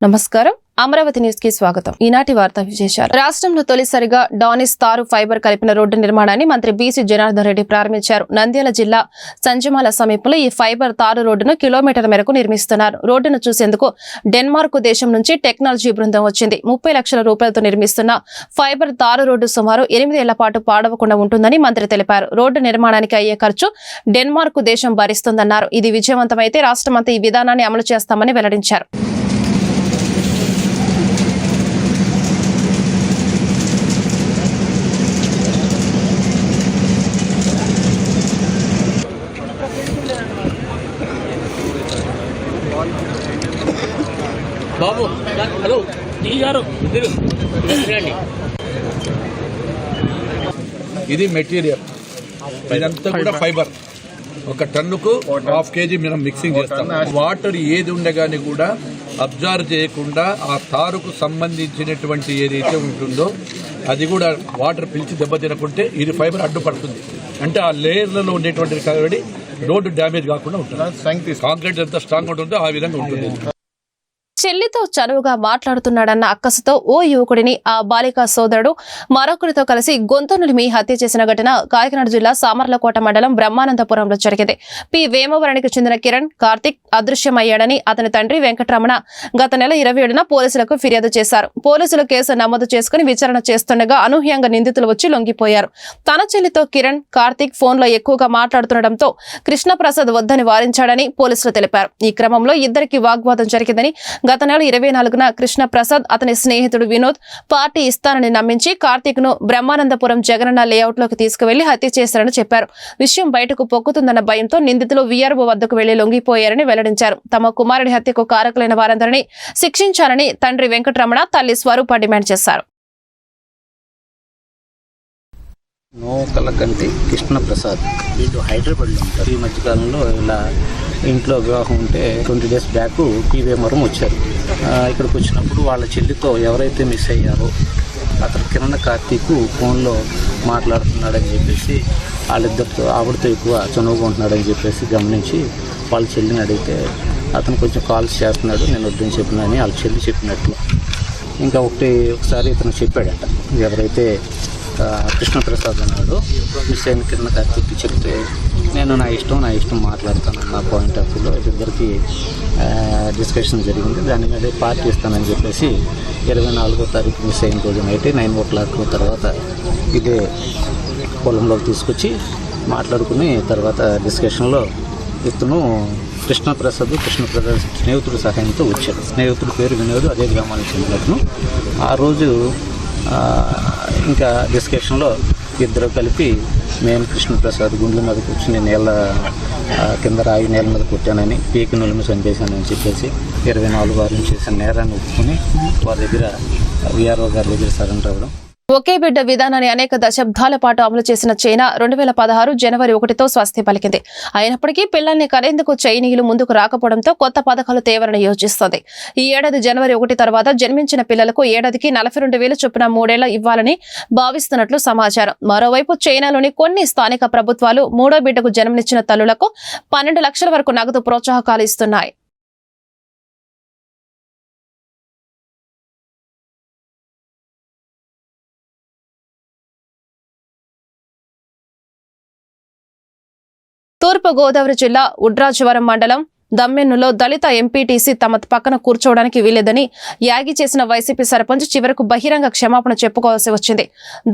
నమస్కారం. అమరావతి న్యూస్ కి స్వాగతం. ఈనాటి వార్తా విశేషాలు. రాష్ట్రంలో తొలిసారిగా డానిస్ తారు ఫైబర్ కలిపిన రోడ్డు నిర్మాణాన్ని మంత్రి బీసీ జనార్దన్ రెడ్డి ప్రారంభించారు. నంద్యాల జిల్లా సంజమాల సమీపంలో ఈ ఫైబర్ తారు రోడ్డును కిలోమీటర్ మేరకు నిర్మిస్తున్నారు. రోడ్డును చూసేందుకు డెన్మార్క్ దేశం నుంచి టెక్నాలజీ బృందం వచ్చింది. 30 లక్షల రూపాయలతో నిర్మిస్తున్న ఫైబర్ తారు రోడ్డు సుమారు 8 ఏళ్ల పాటు పాడవకుండా ఉంటుందని మంత్రి తెలిపారు. రోడ్డు నిర్మాణానికి అయ్యే ఖర్చు డెన్మార్క్ దేశం భరిస్తుందన్నారు. ఇది విజయవంతమైతే రాష్ట్రమంతా ఈ విధానాన్ని అమలు చేస్తామని వెల్లడించారు. బాబు హలో గారు ఇది మెటీరియల్, ఇదంతా కూడా ఫైబర్. 1 టన్నుకు 1/2 kg మనం మిక్సింగ్ చేస్తాం. వాటర్ ఏది ఉండగానే కూడా అబ్జర్వ్ చేయకుండా ఆ తారుకు సంబంధించినటువంటి ఏదైతే ఉంటుందో అది కూడా వాటర్ పిలిచి దెబ్బతినకుంటే ఇది ఫైబర్ అడ్డుపడుతుంది. అంటే ఆ లేయర్లలో ఉండేటువంటి కాబట్టి రోడ్డు డ్యామేజ్ కాకుండా ఉంటుంది. కాంక్రీట్ ఎంత స్ట్రాంగ్ ఉంటుందో ఆ విధంగా ఉంటుంది. చెల్లితో చనువుగా మాట్లాడుతున్నాడన్న అక్కసుతో ఓ యువకుడిని ఆ బాలిక సోదరుడు మరొకరితో కలిసి గొంతు నులిమి హత్య చేసిన ఘటన కాకినాడ జిల్లా సామర్లకోట మండలం బ్రహ్మానందపురంలో జరిగింది. పి వేమవరానికి చెందిన కిరణ్ కార్తిక్ అదృశ్యమయ్యాడని అతని తండ్రి వెంకటరమణ గత నెల 27న పోలీసులకు ఫిర్యాదు చేశారు. పోలీసులు కేసు నమోదు చేసుకుని విచారణ చేస్తుండగా అనూహ్యంగా నిందితులు వచ్చి లొంగిపోయారు. తన చెల్లితో కిరణ్ కార్తిక్ ఫోన్లో ఎక్కువగా మాట్లాడుతుండటంతో కృష్ణప్రసాద్ వద్దని వారించాడని పోలీసులు తెలిపారు. ఈ క్రమంలో ఇద్దరికి వాగ్వాదం జరిగిందని గత నెల 24న కృష్ణప్రసాద్ అతని స్నేహితుడు వినోద్ పార్టీ ఇస్తానని నమ్మించి కార్తీక్ ను బ్రహ్మానందపురం జగనన్న లేఅవుట్ లోకి తీసుకువెళ్లి హత్య చేశారని చెప్పారు. విషయం బయటకు పొక్కుతుందన్న భయంతో నిందితులు వీఆర్ఓ వద్దకు వెళ్లి లొంగిపోయారని వెల్లడించారు. తమ కుమారుడి హత్యకు కారకులైన వారందరినీ శిక్షించాలని తండ్రి వెంకటరమణ, తల్లి స్వరూప డిమాండ్ చేశారు. నోకలకంటి కృష్ణప్రసాద్ వీళ్ళు హైదరాబాద్లో ఉంటారు. ఈ మధ్యకాలంలో ఇలా ఇంట్లో వివాహం ఉంటే 20 days బ్యాక్ పీవేమరం వచ్చారు. ఇక్కడికి వచ్చినప్పుడు వాళ్ళ చెల్లితో ఎవరైతే మిస్ అయ్యారో అతను కిరణ్ కార్తీక్ ఫోన్లో మాట్లాడుతున్నాడని చెప్పేసి వాళ్ళిద్దరితో ఆవిడతో ఎక్కువ చనువుగా ఉంటున్నాడని చెప్పేసి గమనించి వాళ్ళ చెల్లిని అడిగితే అతను కొంచెం కాల్స్ చేస్తున్నాడు, నేను వద్దని చెప్పినా అని వాళ్ళ చెల్లి చెప్పినట్లు. ఇంకా ఒకసారి ఇతను చెప్పాడట, ఎవరైతే కృష్ణప్రసాద్ అన్నాడు మిస్ అయిన కిరణ్ కార్తీక్ చెప్తే నేను నా ఇష్టం మాట్లాడతాను నా పాయింట్ ఆఫ్ వ్యూలో. ఇద్దరికి డిస్కషన్ జరిగింది. దాని మీద పార్టీ ఇస్తానని చెప్పేసి 24వ తారీఖు మిస్ అయిన రోజు నైట్ 9:00 తర్వాత ఇదే పొలంలోకి తీసుకొచ్చి మాట్లాడుకుని తర్వాత డిస్కషన్లో ఇతను కృష్ణప్రసాద్ స్నేహితుడి సహాయంతో వచ్చాడు. స్నేహితుడి పేరు వినోద్, అదే గ్రామానికి చెందినతను. ఆ రోజు ఇంకా డిస్కషన్లో ఇద్దరు కలిపి నేను కృష్ణప్రసాద్ గుండెల మీద కూర్చుని నేల కింద రాయి నేల మీద కొట్టానని పీకి నులిమి చంపేశానని చెప్పేసి 24 వారం చేసిన నేరాన్ని ఒప్పుకొని వారి దగ్గర వీఆర్ఓ గారి దగ్గర సరెండర్ అవ్వడం. ఒకే బిడ్డ విధానాన్ని అనేక దశాబ్దాల పాటు అమలు చేసిన చైనా 2016 జనవరి 1తో స్వస్తి పలికింది. అయినప్పటికీ పిల్లల్ని కనేందుకు చైనీయులు ముందుకు రాకపోవడంతో కొత్త పథకాలు తేవాలని యోచిస్తోంది. ఈ ఏడాది జనవరి 1 తర్వాత జన్మించిన పిల్లలకు ఏడాదికి 42,000 చొప్పున 3 ఏళ్లు ఇవ్వాలని భావిస్తున్నట్లు సమాచారం. మరోవైపు చైనాలోని కొన్ని స్థానిక ప్రభుత్వాలు 3వ బిడ్డకు జన్మనిచ్చిన తల్లులకు 12 లక్షల వరకు నగదు ప్రోత్సాహకాలు ఇస్తున్నాయి. తూర్పు గోదావరి జిల్లా ఉడ్రాజవరం మండలం దమ్మెన్నులో దళిత ఎంపీటీసీ తమ పక్కన కూర్చోవడానికి వీలేదని యాగి చేసిన వైసీపీ సర్పంచ్ చివరకు బహిరంగ క్షమాపణ చెప్పుకోవాల్సి వచ్చింది.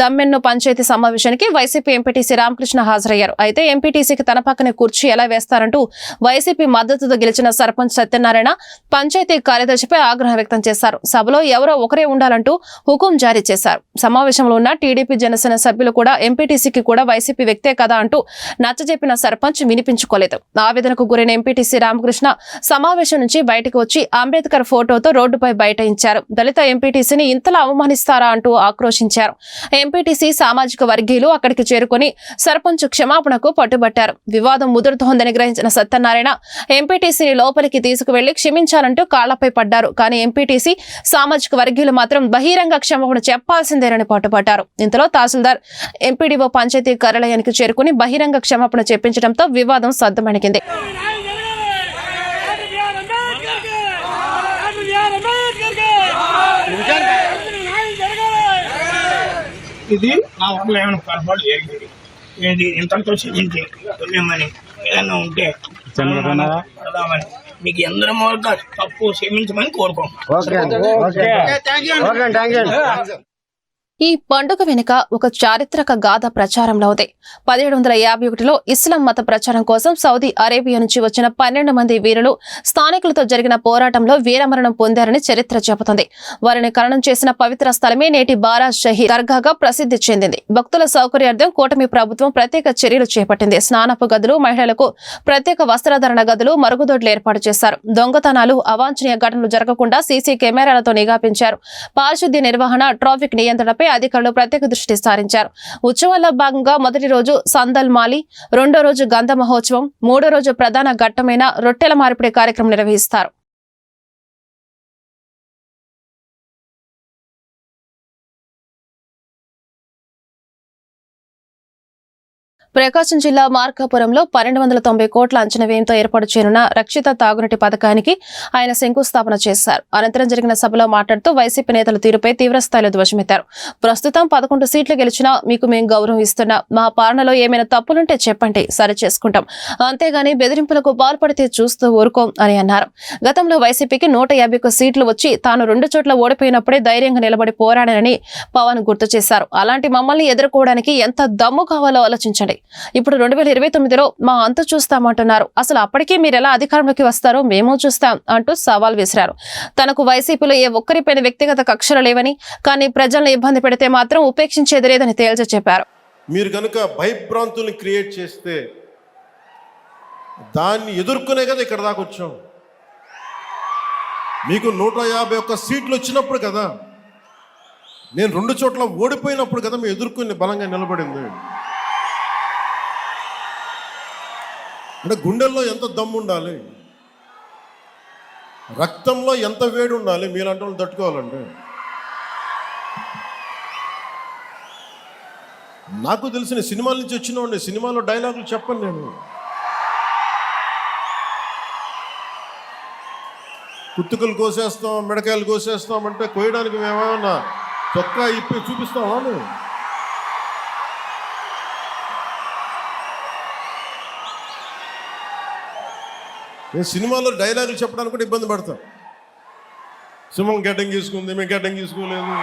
దమ్మెన్ను పంచాయతీ సమావేశానికి వైసీపీ ఎంపీటీసీ రామకృష్ణ హాజరయ్యారు. అయితే ఎంపీటీసీకి తన పక్కనే కుర్చీ ఎలా వేస్తారంటూ వైసీపీ మద్దతుతో గెలిచిన సర్పంచ్ సత్యనారాయణ పంచాయతీ కార్యదర్శిపై ఆగ్రహం వ్యక్తం చేశారు. సభలో ఎవరో ఒకరే ఉండాలంటూ హుకుం జారీ చేశారు. సమావేశంలో ఉన్న టీడీపీ జనసేన సభ్యులు కూడా ఎంపీటీసీకి కూడా వైసీపీ వ్యక్తే కదా అంటూ నచ్చజెప్పిన సర్పంచ్ వినిపించుకోలేదు. ఆవేదనకు గురైన ఎంపీటీసీ రామకృష్ణ సమావేశం నుంచి బయటకు వచ్చి అంబేద్కర్ ఫోటోతో రోడ్డుపై బైఠాయించారు. దళిత ఎంపీటీసీని ఇంతలా అవమానిస్తారా అంటూ ఆక్రోశించారు. ఎంపీటీసీ సామాజిక వర్గీయులు అక్కడికి చేరుకుని సర్పంచ్ క్షమాపణకు పట్టుబట్టారు. వివాదం ముదురుతోందని గ్రహించిన సత్యనారాయణ ఎంపీటీసీని లోపలికి తీసుకువెళ్లి క్షమించాలంటూ కాళ్లపై పడ్డారు. కానీ ఎంపీటీసీ సామాజిక వర్గీయులు మాత్రం బహిరంగ క్షమాపణ చెప్పాల్సిందేనని పట్టుబట్టారు. ఇంతలో తహసీల్దార్ ఎంపీడీఓ పంచాయతీ కార్యాలయానికి చేరుకుని బహిరంగ క్షమాపణ చెప్పించడంతో వివాదం సద్దుమణిగింది. ఇది నా వల్ల ఏమైనా పొరపాటు జరిగింది, ఇది ఇంతటితో చెల్లించి పుణ్యమని ఏదైనా ఉంటే పడదామని మీకు ఎందరి మూలక తప్పు క్షమించమని కోరుకోం. ఈ పండుగ వెనుక ఒక చారిత్రక గాథ ప్రచారంలో ఉంది. 1751లో ఇస్లాం మత ప్రచారం కోసం సౌదీ అరేబియా నుంచి వచ్చిన 12 మంది వీరులు స్థానికులతో జరిగిన పోరాటంలో వీరమరణం పొందారని చరిత్ర చెబుతుంది. వారిని ఖననం చేసిన పవిత్ర స్థలమే నేటి బారా షహీద్ దర్గాగా ప్రసిద్ధి చెందింది. భక్తుల సౌకర్యార్థం కూటమి ప్రభుత్వం ప్రత్యేక చర్యలు చేపట్టింది. స్నానపు గదులు, మహిళలకు ప్రత్యేక వస్త్రధారణ గదులు, మరుగుదొడ్లు ఏర్పాటు చేశారు. దొంగతనాలు, అవాంఛనీయ ఘటనలు జరగకుండా సీసీ కెమెరాలతో నిఘా పెంచారు. పారిశుద్ధ్య నిర్వహణ, ట్రాఫిక్ నియంత్రణపై అధికారులు ప్రత్యేక దృష్టి సారించారు. ఉత్సవాల్లో భాగంగా మొదటి రోజు సందల్ మాలి, రెండో రోజు గంధ మహోత్సవం, మూడో రోజు ప్రధాన ఘట్టమైన రొట్టెల మార్పిడి కార్యక్రమం నిర్వహిస్తారు. ప్రకాశం జిల్లా మార్కాపురంలో 1290 కోట్ల అంచనా వ్యయంతో ఏర్పాటు చేయనున్న రక్షిత తాగునీటి పథకానికి ఆయన శంకుస్థాపన చేశారు. అనంతరం జరిగిన సభలో మాట్లాడుతూ వైసీపీ నేతల తీరుపై తీవ్రస్థాయిలో ధ్వజమెత్తారు. ప్రస్తుతం 11 సీట్లు గెలిచినా మీకు మేము గౌరవం ఇస్తున్నాం. మా పాలనలో ఏమైనా తప్పులుంటే చెప్పండి, సరి చేసుకుంటాం. అంతేగాని బెదిరింపులకు పాల్పడితే చూస్తూ ఊరుకోం అని అన్నారు. గతంలో వైసీపీకి 151 సీట్లు వచ్చి తాను 2 చోట్ల ఓడిపోయినప్పుడే ధైర్యంగా నిలబడి పోరాడానని పవన్ గుర్తు చేశారు. అలాంటి మమ్మల్ని ఎదుర్కోవడానికి ఎంత దమ్ము కావాలో ఆలోచించండి. ఇప్పుడు 2029లో మా అంతు చూస్తామంటున్నారు. అసలు అప్పటికీ మీరెలా అధికారంలోకి వస్తారో మేము చూస్తాం అంటూ సవాల్ విసిరారు. తనకు వైసీపీలో ఏ ఒక్కరిపైన వ్యక్తిగత కక్షలు లేవని, కానీ ప్రజలను ఇబ్బంది పెడితే మాత్రం ఉపేక్షించేది లేదని తేల్చి చెప్పారు. మీరు కనుక భయభ్రాంతుల్ని క్రియేట్ చేస్తే దాన్ని ఎదుర్కొనే కదా ఇక్కడ దాకా వచ్చాం. మీకు 151 సీట్లు వచ్చినప్పుడు కదా, నేను 2 చోట్ల ఓడిపోయినప్పుడు కదా మేము ఎదుర్కొని బలంగా నిలబడింది. అంటే గుండెల్లో ఎంత దమ్ము ఉండాలి, రక్తంలో ఎంత వేడి ఉండాలి మీలాంటి వాళ్ళు తట్టుకోవాలంటే. నాకు తెలిసిన సినిమాల నుంచి వచ్చినవాడిని, సినిమాలో డైలాగులు చెప్పను నేను. కుత్తుకలు కోసేస్తాం, మిడకాయలు కోసేస్తాం అంటే కోయడానికి మేమేమన్నా చొక్కా ఇప్పి చూపిస్తామా? నేను సినిమాలో డైలాగులు చెప్పడానికి కూడా ఇబ్బంది పడతాం. సింహం గడ్డం గీసుకుంది, మేము గడ్డం గీసుకోలేదు.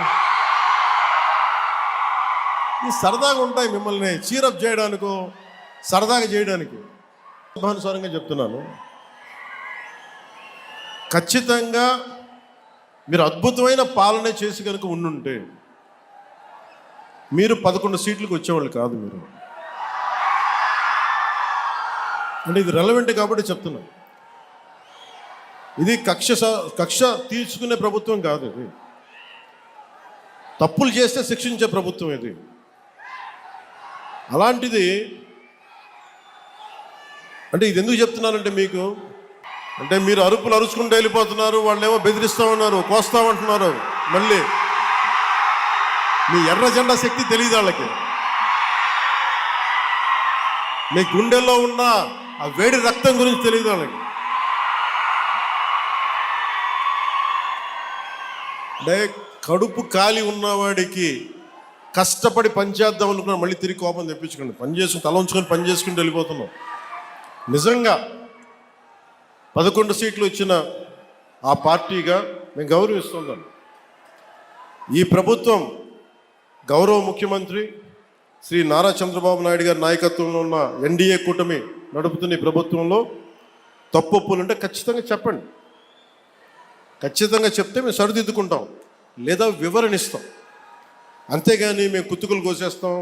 ఈ సరదాగా ఉంటాయి మిమ్మల్ని చీరప్ చేయడానికో సరదాగా చేయడానికి. అనుసారంగా చెప్తున్నాను, ఖచ్చితంగా మీరు అద్భుతమైన పాలన చేసి కనుక ఉండుంటే మీరు 11 సీట్లకు వచ్చేవాళ్ళు కాదు. మీరు అంటే ఇది రెలవెంట్ కాబట్టి చెప్తున్నాను. ఇది కక్ష తీర్చుకునే ప్రభుత్వం కాదు. ఇది తప్పులు చేస్తే శిక్షించే ప్రభుత్వం ఇది. అలాంటిది అంటే ఇది ఎందుకు చెప్తున్నానంటే మీకు, అంటే మీరు అరుపులు అరుచుకుంటూ వెళ్ళిపోతున్నారు, వాళ్ళు ఏమో బెదిరిస్తూ ఉన్నారు, కోస్తామంటున్నారు. మళ్ళీ మీ ఎర్ర జెండా శక్తి తెలియదు వాళ్ళకి. మీ గుండెల్లో ఉన్న ఆ వేడి రక్తం గురించి తెలియదు వాళ్ళకి. అంటే కడుపు కాలి ఉన్నవాడికి కష్టపడి పనిచేద్దాం అనుకున్నా మళ్ళీ తిరిగి కోపం తెప్పించుకోండి. పని చేసుకుని తల ఉంచుకొని పని చేసుకుంటూ వెళ్ళిపోతున్నాం. నిజంగా 11 సీట్లు వచ్చిన ఆ పార్టీగా మేము గౌరవిస్తున్నాం. ఈ ప్రభుత్వం గౌరవ ముఖ్యమంత్రి శ్రీ నారా చంద్రబాబు నాయుడు గారి నాయకత్వంలో ఉన్న ఎన్డీఏ కూటమి నడుపుతున్న ఈ ప్రభుత్వంలో తప్పులుంటే ఖచ్చితంగా చెప్పండి. ఖచ్చితంగా చెప్తే మేము సరిదిద్దుకుంటాం, లేదా వివరణ ఇస్తాం. అంతేగాని మేము కుత్తుకులు కోసేస్తాం,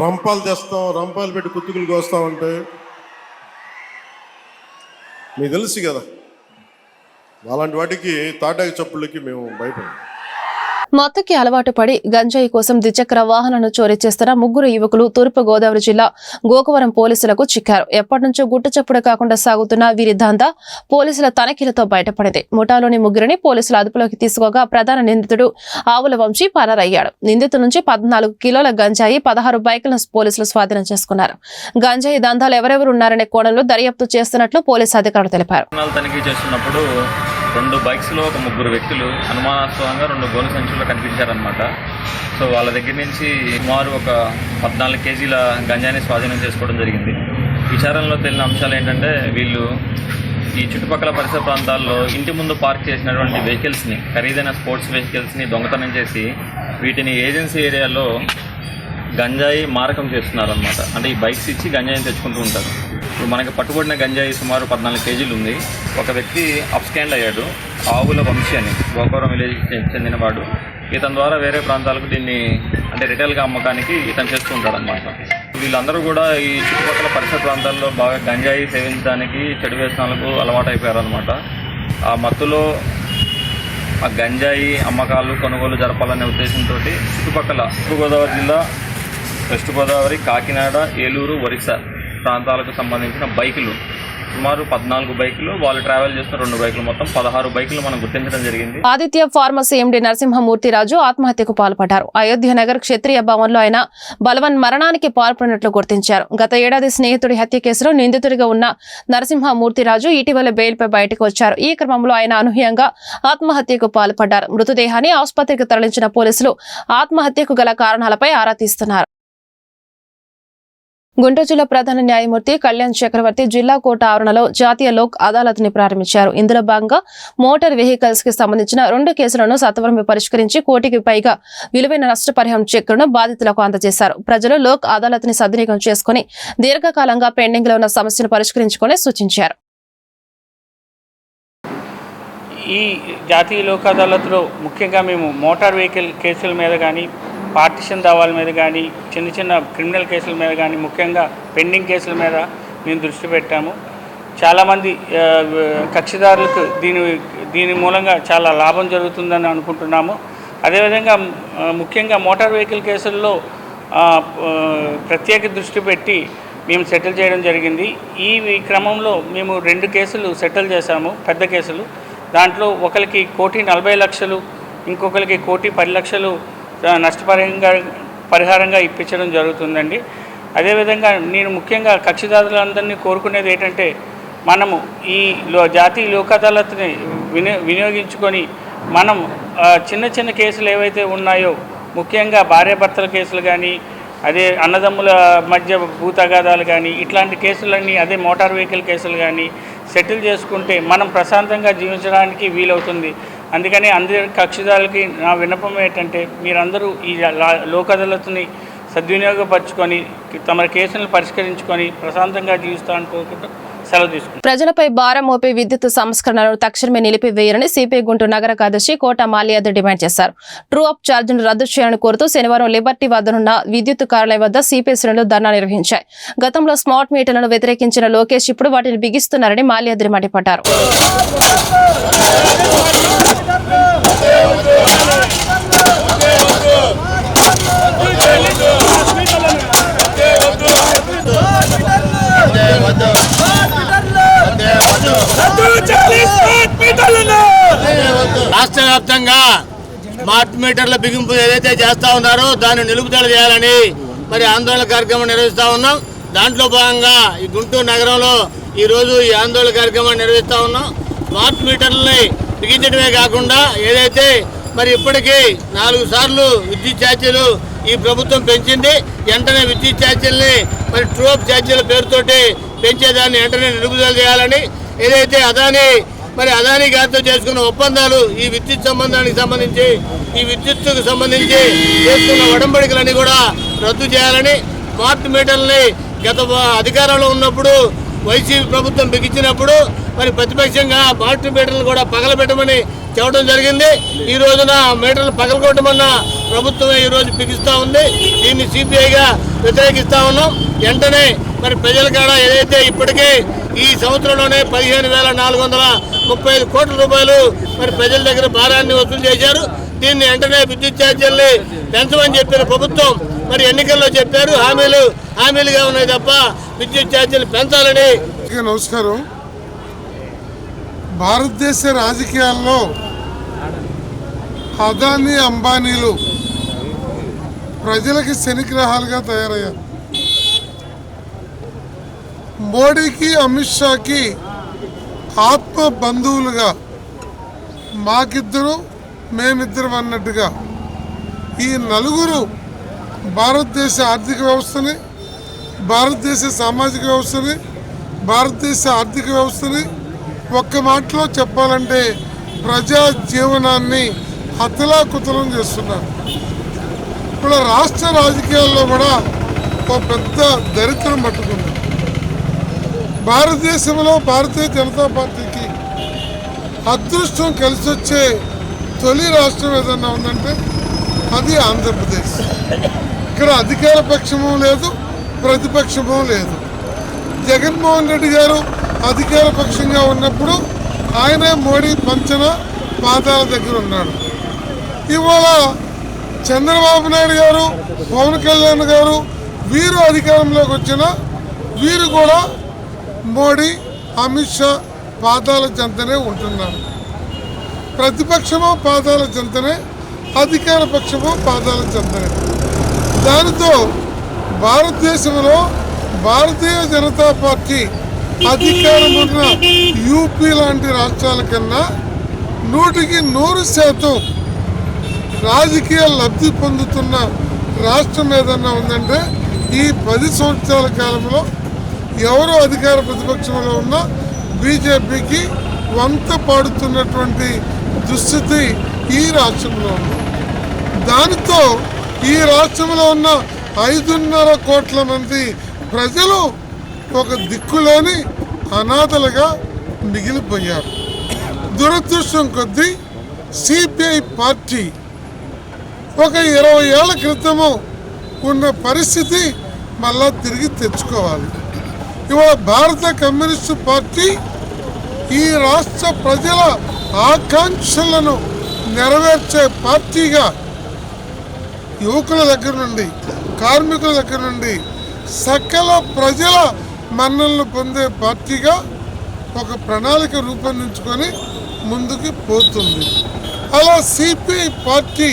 రంపాలు తెస్తాం, రంపాలు పెట్టి కుత్తుకులు కోస్తామంటే మీకు తెలుసు కదా, అలాంటి వాటికి తాటాకి చప్పుళ్ళకి మేము భయపడం. మత్తుకి అలవాటు పడి గంజాయి కోసం ద్విచక్ర వాహనాలను చోరీ చేస్తున్న 3 యువకులు తూర్పు గోదావరి జిల్లా గోకవరం పోలీసులకు చిక్కారు. ఎప్పటి నుంచో గుట్టుచప్పుడు కాకుండా సాగుతున్న వీరి దందా పోలీసుల తనిఖీలతో బయటపడింది. ముఠాలోని 3ని పోలీసులు అదుపులోకి తీసుకోగా ప్రధాన నిందితుడు ఆవుల వంశీ పరారయ్యాడు. నిందితుల నుంచి 14 కిలోల గంజాయి, 16 బైకులను పోలీసులు స్వాధీనం చేసుకున్నారు. గంజాయి దందాలు ఎవరెవరు ఉన్నారనే కోణంలో దర్యాప్తు చేస్తున్నట్లు పోలీసు అధికారులు తెలిపారు. 2 బైక్స్లో ఒక 3 వ్యక్తులు అనుమానాస్పదంగా 2 గోను సంచుల్లో కనిపించారనమాట. సో వాళ్ళ దగ్గర నుంచి సుమారు ఒక 14 కేజీల గంజాయిని స్వాధీనం చేసుకోవడం జరిగింది. విచారణలో తేలిన అంశాలు ఏంటంటే వీళ్ళు ఈ చుట్టుపక్కల పరిసర ప్రాంతాల్లో ఇంటి ముందు పార్క్ చేసినటువంటి వెహికల్స్ని, ఖరీదైన స్పోర్ట్స్ వెహికల్స్ని దొంగతనం చేసి వీటిని ఏజెన్సీ ఏరియాలో గంజాయి మారకం చేస్తున్నారనమాట. అంటే ఈ బైక్స్ ఇచ్చి గంజాయిని తెచ్చుకుంటూ ఉంటారు. ఇప్పుడు మనకి పట్టుబడిన గంజాయి సుమారు 14 కేజీలు ఉంది. ఒక వ్యక్తి అప్స్కాండ్ అయ్యాడు, ఆవుల వంశీ అని, గోకవరం విలేజ్కి చెందినవాడు. ఇతని ద్వారా వేరే ప్రాంతాలకు దీన్ని అంటే రిటైల్గా అమ్మకానికి ఇతను చేస్తూ ఉంటాడు అనమాట. వీళ్ళందరూ కూడా ఈ చుట్టుపక్కల పరిసర ప్రాంతాల్లో బాగా గంజాయి సేవించడానికి, చెడు వ్యసనాలకు అలవాటు అయిపోయారనమాట. ఆ మత్తులో ఆ గంజాయి అమ్మకాలు, కొనుగోలు జరపాలనే ఉద్దేశంతో చుట్టుపక్కల తూర్పుగోదావరి జిల్లా, వెస్ట్ గోదావరి, కాకినాడ, ఏలూరు, ఒరిస్సా ప్రాంతాలకు సంబంధించిన బైకులు సుమారు 14 బైకులు, వాళ్ళు ట్రావెల్ చేస్తున్న 2 బైకులు, మొత్తం 16 బైకులు మనం గుర్తించడం జరిగింది. ఆదిత్య ఫార్మసీ ఎండీ నరసింహమూర్తిరాజు ఆత్మహత్యకు పాల్పడ్డారు. అయోధ్య నగర్ క్షత్రియ భవన్లో ఆయన బలవన్ మరణానికి పాల్పడినట్లు గుర్తించారు. గత ఏడాది స్నేహితుడి హత్య కేసులో నిందితుడిగా ఉన్న నరసింహమూర్తిరాజు ఇటీవల బెయిల్పై బయటకు వచ్చారు. ఈ క్రమంలో ఆయన అనూహ్యంగా ఆత్మహత్యకు పాల్పడ్డారు. మృతదేహాన్ని ఆసుపత్రికి తరలించిన పోలీసులు ఆత్మహత్యకు గల కారణాలపై ఆరా తీస్తున్నారు. గుంటూరు జిల్లా ప్రధాన న్యాయమూర్తి కళ్యాణ్ చక్రవర్తి జిల్లా కోర్టు ఆవరణలో జాతీయ లోక్ అదాలత్ ని ప్రారంభించారు. ఇందులో భాగంగా మోటార్ వెహికల్స్ కి సంబంధించిన 2 కేసులను సత్వరమే పరిష్కరించి కోటికి పైగా విలువైన నష్టపరిహారం చెక్కులను బాధితులకు అందజేశారు. ప్రజలు లోక్ అదాలత్ ని సద్వినియోగం చేసుకుని దీర్ఘకాలంగా పెండింగ్ లో ఉన్న సమస్యను పరిష్కరించుకొని సూచించారు. ఈ జాతీయ లోక్ అదాలత్లో ముఖ్యంగా మేము మోటార్ వెహికల్ కేసుల మీద కానీ, పార్టిషన్ దావాల మీద కానీ, చిన్న చిన్న క్రిమినల్ కేసుల మీద కానీ, ముఖ్యంగా పెండింగ్ కేసుల మీద మేము దృష్టి పెట్టాము. చాలామంది కక్షిదారులకు దీని మూలంగా చాలా లాభం జరుగుతుందని అనుకుంటున్నాము. అదేవిధంగా ముఖ్యంగా మోటార్ వెహికల్ కేసుల్లో ప్రత్యేక దృష్టి పెట్టి మేము సెటిల్ చేయడం జరిగింది. ఈ క్రమంలో మేము 2 కేసులు సెటిల్ చేశాము, పెద్ద కేసులు. దాంట్లో ఒకరికి 1,40,00,000, ఇంకొకరికి 1,10,00,000 పరిహారంగా ఇప్పించడం జరుగుతుందండి. అదేవిధంగా నేను ముఖ్యంగా కక్షిదారులందరినీ కోరుకునేది ఏంటంటే, మనము ఈ జాతీయ లోక్ అదాలత్ని వినియోగించుకొని మనం చిన్న చిన్న కేసులు ఏవైతే ఉన్నాయో, ముఖ్యంగా భార్యాభర్తల కేసులు కానీ, అదే అన్నదమ్ముల మధ్య భూతగాదాలు కానీ, ఇట్లాంటి కేసులన్నీ, అదే మోటార్ వెహికల్ కేసులు కానీ సెటిల్ చేసుకుంటే మనం ప్రశాంతంగా జీవించడానికి వీలవుతుంది. అందుకని అందరి కక్షిదారులకి నా విన్నపం ఏంటంటే, మీరందరూ ఈ లోక్ అదాలత్ని సద్వినియోగపరచుకొని తమ కేసులను పరిష్కరించుకొని ప్రశాంతంగా జీవిస్తారని కోరుకుంటూ సెలవు తీసుకుంటారు. ప్రజలపై భారం మోపే విద్యుత్ సంస్కరణలను తక్షణమే నిలిపివేయాలని సిపిఐ గుంటూరు నగర కార్యదర్శి కోట మాల్యాద్రి డిమాండ్ చేశారు. ట్రూ అప్ ఛార్జీలను రద్దు చేయాలని కోరుతూ శనివారం లిబర్టీ వద్దనున్న విద్యుత్ కార్యాలయం వద్ద సిపిఐ శ్రేణులు ధర్నా నిర్వహించాయి. గతంలో స్మార్ట్ మీటర్లను వ్యతిరేకించిన లోకేష్ ఇప్పుడు వాటిని బిగిస్తున్నారని మాల్యాద్రి మండిపడ్డారు. రాష్ట్ర వ్యాప్తంగా స్మార్ట్ మీటర్ల బిగింపు ఏదైతే చేస్తా ఉన్నారో దాన్ని నిలుపుదల చేయాలని మరి ఆందోళన కార్యక్రమం నిర్వహిస్తా ఉన్నాం. దాంట్లో భాగంగా ఈ గుంటూరు నగరంలో ఈరోజు ఈ ఆందోళన కార్యక్రమాన్ని నిర్వహిస్తా ఉన్నాం. స్మార్ట్ మీటర్లని బిగించడమే కాకుండా ఏదైతే మరి ఇప్పటికీ 4 సార్లు విద్యుత్ ఛార్జీలు ఈ ప్రభుత్వం పెంచింది, వెంటనే విద్యుత్ ఛార్జీలని మరి ట్రూ అప్ ఛార్జీల పేరుతోటి పెంచేదాన్ని వెంటనే నిలుపుదల చేయాలని, ఏదైతే అదానీ గారితో చేసుకున్న ఒప్పందాలు ఈ విద్యుత్ సంబంధించి ఈ విద్యుత్తుకు సంబంధించి చేసుకున్న ఒడంబడికలన్నీ కూడా రద్దు చేయాలని, స్మార్ట్ మీటర్లని గత అధికారంలో ఉన్నప్పుడు వైసీపీ ప్రభుత్వం బిగించినప్పుడు మరి ప్రతిపక్షంగా స్మార్ట్ మీటర్లు కూడా పగలబెట్టమని చెప్పడం జరిగింది. ఈ రోజున మీటర్లు పగలగొట్టమన్న ప్రభుత్వమే ఈరోజు బిగిస్తూ ఉంది. దీన్ని సిపిఐగా వ్యతిరేకిస్తూ ఉన్నాం. వెంటనే మరి ప్రజల కాడ ఏదైతే ఇప్పటికే ఈ సంవత్సరంలోనే 15,435 కోట్ల రూపాయలు మరి ప్రజల దగ్గర భారాన్ని వసూలు చేశారు. దీన్ని వెంటనే విద్యుత్ ఛార్జీల్ని పెంచమని చెప్పిన ప్రభుత్వం మరి ఎన్నికల్లో చెప్పారు, హామీలుగా ఉన్నాయి తప్ప విద్యుత్ ఛార్జీలు పెంచాలని. నమస్కారం. భారతదేశ రాజకీయాల్లో అదానీ అంబానీలు ప్రజలకి శనిగ్రహాలుగా తయారయ్యారు. మోడీకి అమిత్ షాకి ఆత్మ బంధువులుగా మాకిద్దరు మేమిద్దరం అన్నట్టుగా ఈ నలుగురు భారతదేశ ఆర్థిక వ్యవస్థని, భారతదేశ సామాజిక వ్యవస్థని, భారతదేశ ఆర్థిక వ్యవస్థని ఒక్క మాటలో చెప్పాలంటే ప్రజా జీవనాన్ని అతలాకుతలం చేస్తున్నారు. ఇప్పుడు రాష్ట్ర రాజకీయాల్లో కూడా ఒక పెద్ద దరిద్రం పట్టుకుంది. భారతదేశంలో భారతీయ జనతా పార్టీకి అదృష్టం కలిసి వచ్చే తొలి రాష్ట్రం ఏదన్నా ఉందంటే అది ఆంధ్రప్రదేశ్. ఇక్కడ అధికార పక్షము లేదు, ప్రతిపక్షము లేదు. జగన్మోహన్ రెడ్డి గారు అధికార పక్షంగా ఉన్నప్పుడు ఆయనే మోడీ పంచన పాదాల దగ్గర ఉన్నాడు. ఇవాళ చంద్రబాబు నాయుడు గారు, పవన్ కళ్యాణ్ గారు వీరు అధికారంలోకి వచ్చిన వీరు కూడా మోడీ, అమిత్ షా పాదాల చెంతనే ఉంటున్నారు. ప్రతిపక్షము పాదాల చెంతనే, అధికార పక్షము పాదాల చెంతనే. దానితో భారతదేశంలో భారతీయ జనతా పార్టీ అధికారం ఉన్న యూపీ లాంటి రాష్ట్రాల కన్నా 100% రాజకీయ లబ్ధి పొందుతున్న రాష్ట్రం ఏదన్నా ఉందంటే ఈ 10 సంవత్సరాల కాలంలో ఎవరు అధికార ప్రతిపక్షంలో ఉన్నా బీజేపీకి వంత పాడుతున్నటువంటి దుస్థితి ఈ రాష్ట్రంలో ఉంది. దానితో ఈ రాష్ట్రంలో ఉన్న 5.5 కోట్ల మంది ప్రజలు ఒక దిక్కులేని అనాథలుగా మిగిలిపోయారు. దురదృష్టం కొద్దీ సిపిఐ పార్టీ ఒక 20 ఏళ్ల క్రితము ఉన్న పరిస్థితి మళ్ళా తిరిగి తెచ్చుకోవాలి. ఇవాళ భారత కమ్యూనిస్టు పార్టీ ఈ రాష్ట్ర ప్రజల ఆకాంక్షలను నెరవేర్చే పార్టీగా యువకుల దగ్గర నుండి, కార్మికుల దగ్గర నుండి సకల ప్రజల మన్ననలు పొందే పార్టీగా ఒక ప్రణాళిక రూపొందించుకొని ముందుకు పోతుంది. అలా సిపిఐ పార్టీ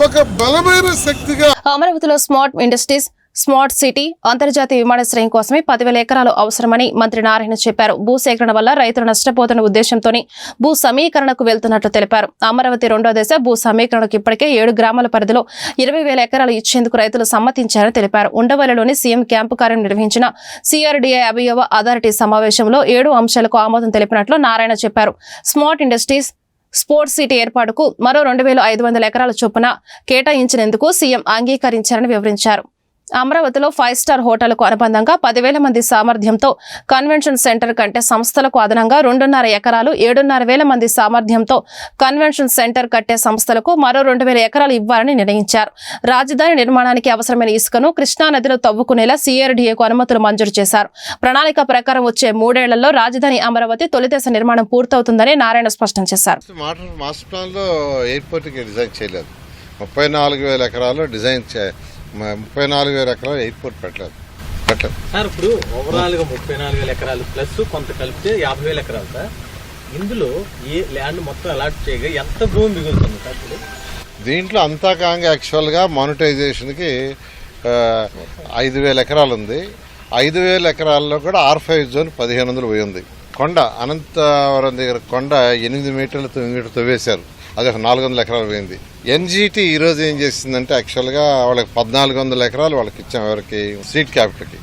ఒక బలమైన శక్తిగా అమరావతిలో స్మార్ట్ ఇండస్ట్రీస్, స్మార్ట్ సిటీ, అంతర్జాతీయ విమానాశ్రయం కోసమే 10,000 ఎకరాలు అవసరమని మంత్రి నారాయణ చెప్పారు. భూసేకరణ వల్ల రైతులు నష్టపోతున్న ఉద్దేశంతోనే భూ సమీకరణకు వెళ్తున్నట్లు తెలిపారు. అమరావతి 2వ దశ భూ సమీకరణకు ఇప్పటికే 7 గ్రామాల పరిధిలో 20,000 ఎకరాలు ఇచ్చేందుకు రైతులు సమ్మతించారని తెలిపారు. ఉండవల్లిలోని సీఎం క్యాంపు కార్యం నిర్వహించిన సిఆర్డీఏ 50వ అథారిటీ సమావేశంలో 7 అంశాలకు ఆమోదం తెలిపినట్లు నారాయణ చెప్పారు. స్మార్ట్ ఇండస్ట్రీస్, స్పోర్ట్స్ సిటీ ఏర్పాటుకు మరో 2,500 ఎకరాల చొప్పున కేటాయించినందుకు సీఎం అంగీకరించారని వివరించారు. అమరావతిలో 5 స్టార్ హోటళ్లకు అనుబంధంగా 10,000 మంది సామర్థ్యంతో కన్వెన్షన్ సెంటర్ కంటే సంస్థలకు అదనంగా 2.5 ఎకరాలు, 7,500 మంది సామర్థ్యంతో కన్వెన్షన్ సెంటర్ కట్టే సంస్థలకు మరో 2,000 ఎకరాలు ఇవ్వాలని నిర్ణయించారు. రాజధాని నిర్మాణానికి అవసరమైన ఇసుకను కృష్ణానదిలో తవ్వుకునేలా సిఆర్డీఏకు అనుమతులు మంజూరు చేశారు. ప్రణాళిక ప్రకారం వచ్చే 3 ఏళ్లలో రాజధాని అమరావతి తొలి దశ నిర్మాణం పూర్తవుతుందని నారాయణ స్పష్టం చేశారు. మాస్టర్ ప్లాన్ లో ఎయిర్పోర్ట్ కి డిజైన్ చేయలేదు. 34,000 ఎకరాలు డిజైన్ 34,000 ఎకరాలు ఎయిర్పోర్ట్ పెట్టలేదు. సార్ ఇప్పుడు ఓవరాల్ గా 34,000 ఎకరాలు ప్లస్ కొంత కలిపితే 50,000 ఎకరాలు సార్. ఇందులో ఏ ల్యాండ్ మొత్తం అలాట్ చేయగా ఎంత భూమి మిగులుతుంది సార్? ఇప్పుడు దీంట్లో అంతా కాంగా యాక్చువల్గా మానిటైజేషన్ కి 5,000 ఎకరాలు ఉంది. 5,000 ఎకరాల్లో కూడా R5 జోన్ 1,500 పోయి ఉంది. కొండ అనంతవరం దగ్గర కొండ 8 మీటర్లు 9 మీటర్లు తవ్వేశారు. అది ఒక 400 ఎకరాలు పోయింది. ఎన్జీటీ ఈ రోజు ఏం చేసిందంటే యాక్చువల్గా వాళ్ళకి 1,400 ఎకరాలు వాళ్ళకి ఇచ్చాం. ఎవరికి? స్ట్రీట్ క్యాపిటల్కి.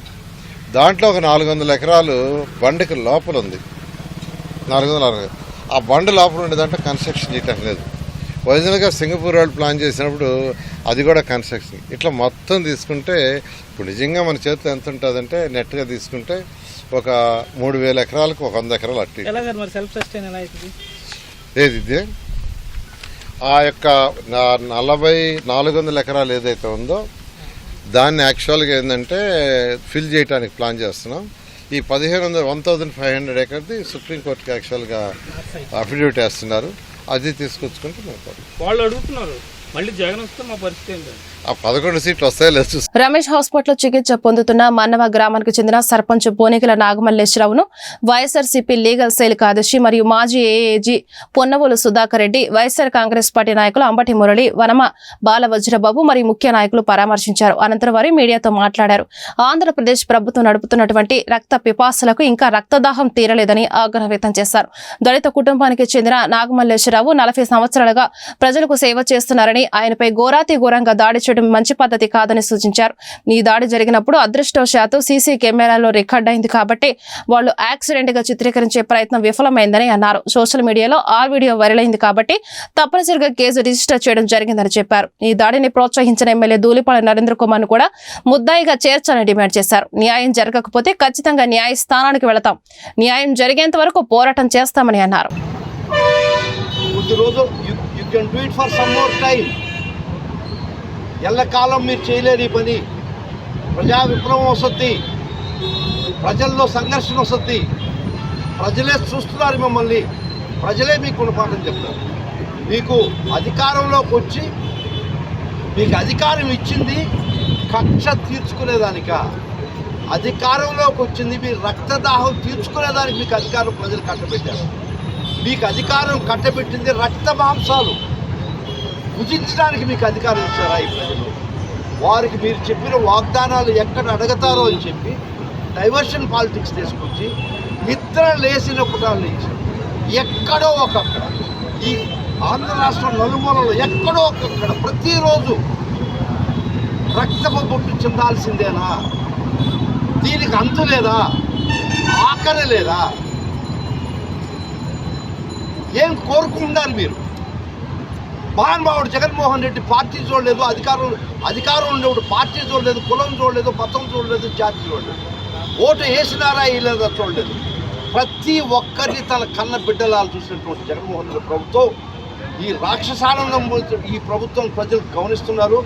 దాంట్లో ఒక 400 ఎకరాలు బండికి లోపల ఉంది. 460. ఆ బండి లోపల ఉండే దాంట్లో కన్స్ట్రక్షన్ చేయటం లేదు. ఒరిజినల్గా సింగపూర్ వాళ్ళు ప్లాన్ చేసినప్పుడు అది కూడా కన్స్ట్రక్షన్. ఇట్లా మొత్తం తీసుకుంటే ఇప్పుడు నిజంగా మన చేతిలో ఎంత ఉంటుందంటే నెట్గా తీసుకుంటే ఒక 3,000 ఎకరాలకు 100 ఎకరాలు అట్టి. ఏది ఇది? ఆ యొక్క 400 ఎకరాలు ఏదైతే ఉందో దాన్ని యాక్చువల్గా ఏంటంటే ఫిల్ చేయడానికి ప్లాన్ చేస్తున్నాం. ఈ 1,500 ఎకర్ది సుప్రీంకోర్టుకి యాక్చువల్గా అఫిడవిట్ వేస్తున్నారు. అది తీసుకొచ్చుకుంటే వాళ్ళు అడుగుతున్నారు మళ్ళీ జగన్ వస్తే మా పరిస్థితి ఏంటంటే ఆ 11 సీట్లు వస్తాయో లేదు చూస్తాం. రమేష్ హాస్పిటల్ చికిత్స పొందుతున్న మన్నవ గ్రామానికి చెందిన సర్పంచ్ బోనికల నాగమల్లేశ్వరరావును వైఎస్ఆర్సీపీ లీగల్ సెల్ కార్యదర్శి మరియు మాజీ ఏఏజీ పొన్నవోలు సుధాకర్ రెడ్డి, వైఎస్ఆర్ కాంగ్రెస్ పార్టీ నాయకులు అంబటి మురళి, వనమ బాలవజ్రబాబు మరియు ముఖ్య నాయకులు పరామర్శించారు. అనంతరం వారు మీడియాతో మాట్లాడారు. ఆంధ్రప్రదేశ్ ప్రభుత్వం నడుపుతున్నటువంటి రక్త పిపాసులకు ఇంకా రక్తదాహం తీరలేదని ఆగ్రహం వ్యక్తం చేశారు. దళిత కుటుంబానికి చెందిన నాగమల్లేశ్వరరావు 40 సంవత్సరాలుగా ప్రజలకు సేవ చేస్తున్నారని, ఆయనపై ఘోరంగా దాడి చేయడం మంచి పద్ధతి కాదని సూచించారు. ఈ దాడి జరిగినప్పుడు అదృష్టవశాత్తు సీసీ కెమెరాలో రికార్డ్ అయింది కాబట్టి వాళ్ళు యాక్సిడెంట్ గా చిత్రీకరించే ప్రయత్నం విఫలమైందని అన్నారు. సోషల్ మీడియాలో ఆ వీడియో వైరల్ అయింది కాబట్టి తప్పనిసరిగా కేసు రిజిస్టర్ చేయడం జరిగిందని చెప్పారు. ఈ దాడిని ప్రోత్సహించిన ఎమ్మెల్యే ధూళిపాల నరేంద్ర కుమార్ ను కూడా ముద్దాయిగా చేర్చాలని డిమాండ్ చేశారు. న్యాయం జరగకపోతే ఖచ్చితంగా న్యాయస్థానానికి వెళతాం, న్యాయం జరిగేంత వరకు పోరాటం చేస్తామని అన్నారు. ఎల్లకాలం మీరు చేయలేని పని. ప్రజా విప్లవం వస్తుంది, ప్రజల్లో సంఘర్షణ వస్తుంది. ప్రజలే చూస్తున్నారు మిమ్మల్ని, ప్రజలే మీకు గుణపాఠం చెప్తారు. మీకు అధికారంలోకి వచ్చి మీకు అధికారం ఇచ్చింది కక్ష తీర్చుకునేదానిక? అధికారంలోకి వచ్చింది మీరు రక్తదాహం తీర్చుకునేదానికి మీకు అధికారం ప్రజలు కట్టబెట్టారు. మీకు అధికారం కట్టబెట్టింది రక్త మాంసాలు భుజించడానికి మీకు అధికారం ఇచ్చారా ఈ ప్రజలు? వారికి మీరు చెప్పిన వాగ్దానాలు ఎక్కడ అడుగుతారో అని చెప్పి డైవర్షన్ పాలిటిక్స్ తీసుకొచ్చి నిద్ర లేసిన కుటాలు ఇచ్చారు. ఎక్కడో ఒకక్కడ ఈ ఆంధ్ర రాష్ట్రం నలుమూలలో ఎక్కడో ఒకక్కడ ప్రతిరోజు రక్తపు బొట్టు చెందాల్సిందేనా? దీనికి అంతు లేదా? ఆఖరి లేదా? ఏం కోరుకుంటున్నారు మీరు? మహానుభావుడు జగన్మోహన్ రెడ్డి పార్టీ చూడలేదు, అధికారం ఉండేవాడు పార్టీ చూడలేదు, కులం చూడలేదు, మతం చూడలేదు, జాతి చూడలేదు, ఓటు వేసినారా వేయలేదా చూడలేదు. ప్రతి ఒక్కరిని తన కన్న బిడ్డలాలు చూసినటువంటి జగన్మోహన్ రెడ్డి ప్రభుత్వం ఈ రాక్షసానందం ఈ ప్రభుత్వం ప్రజలు గమనిస్తున్నారు.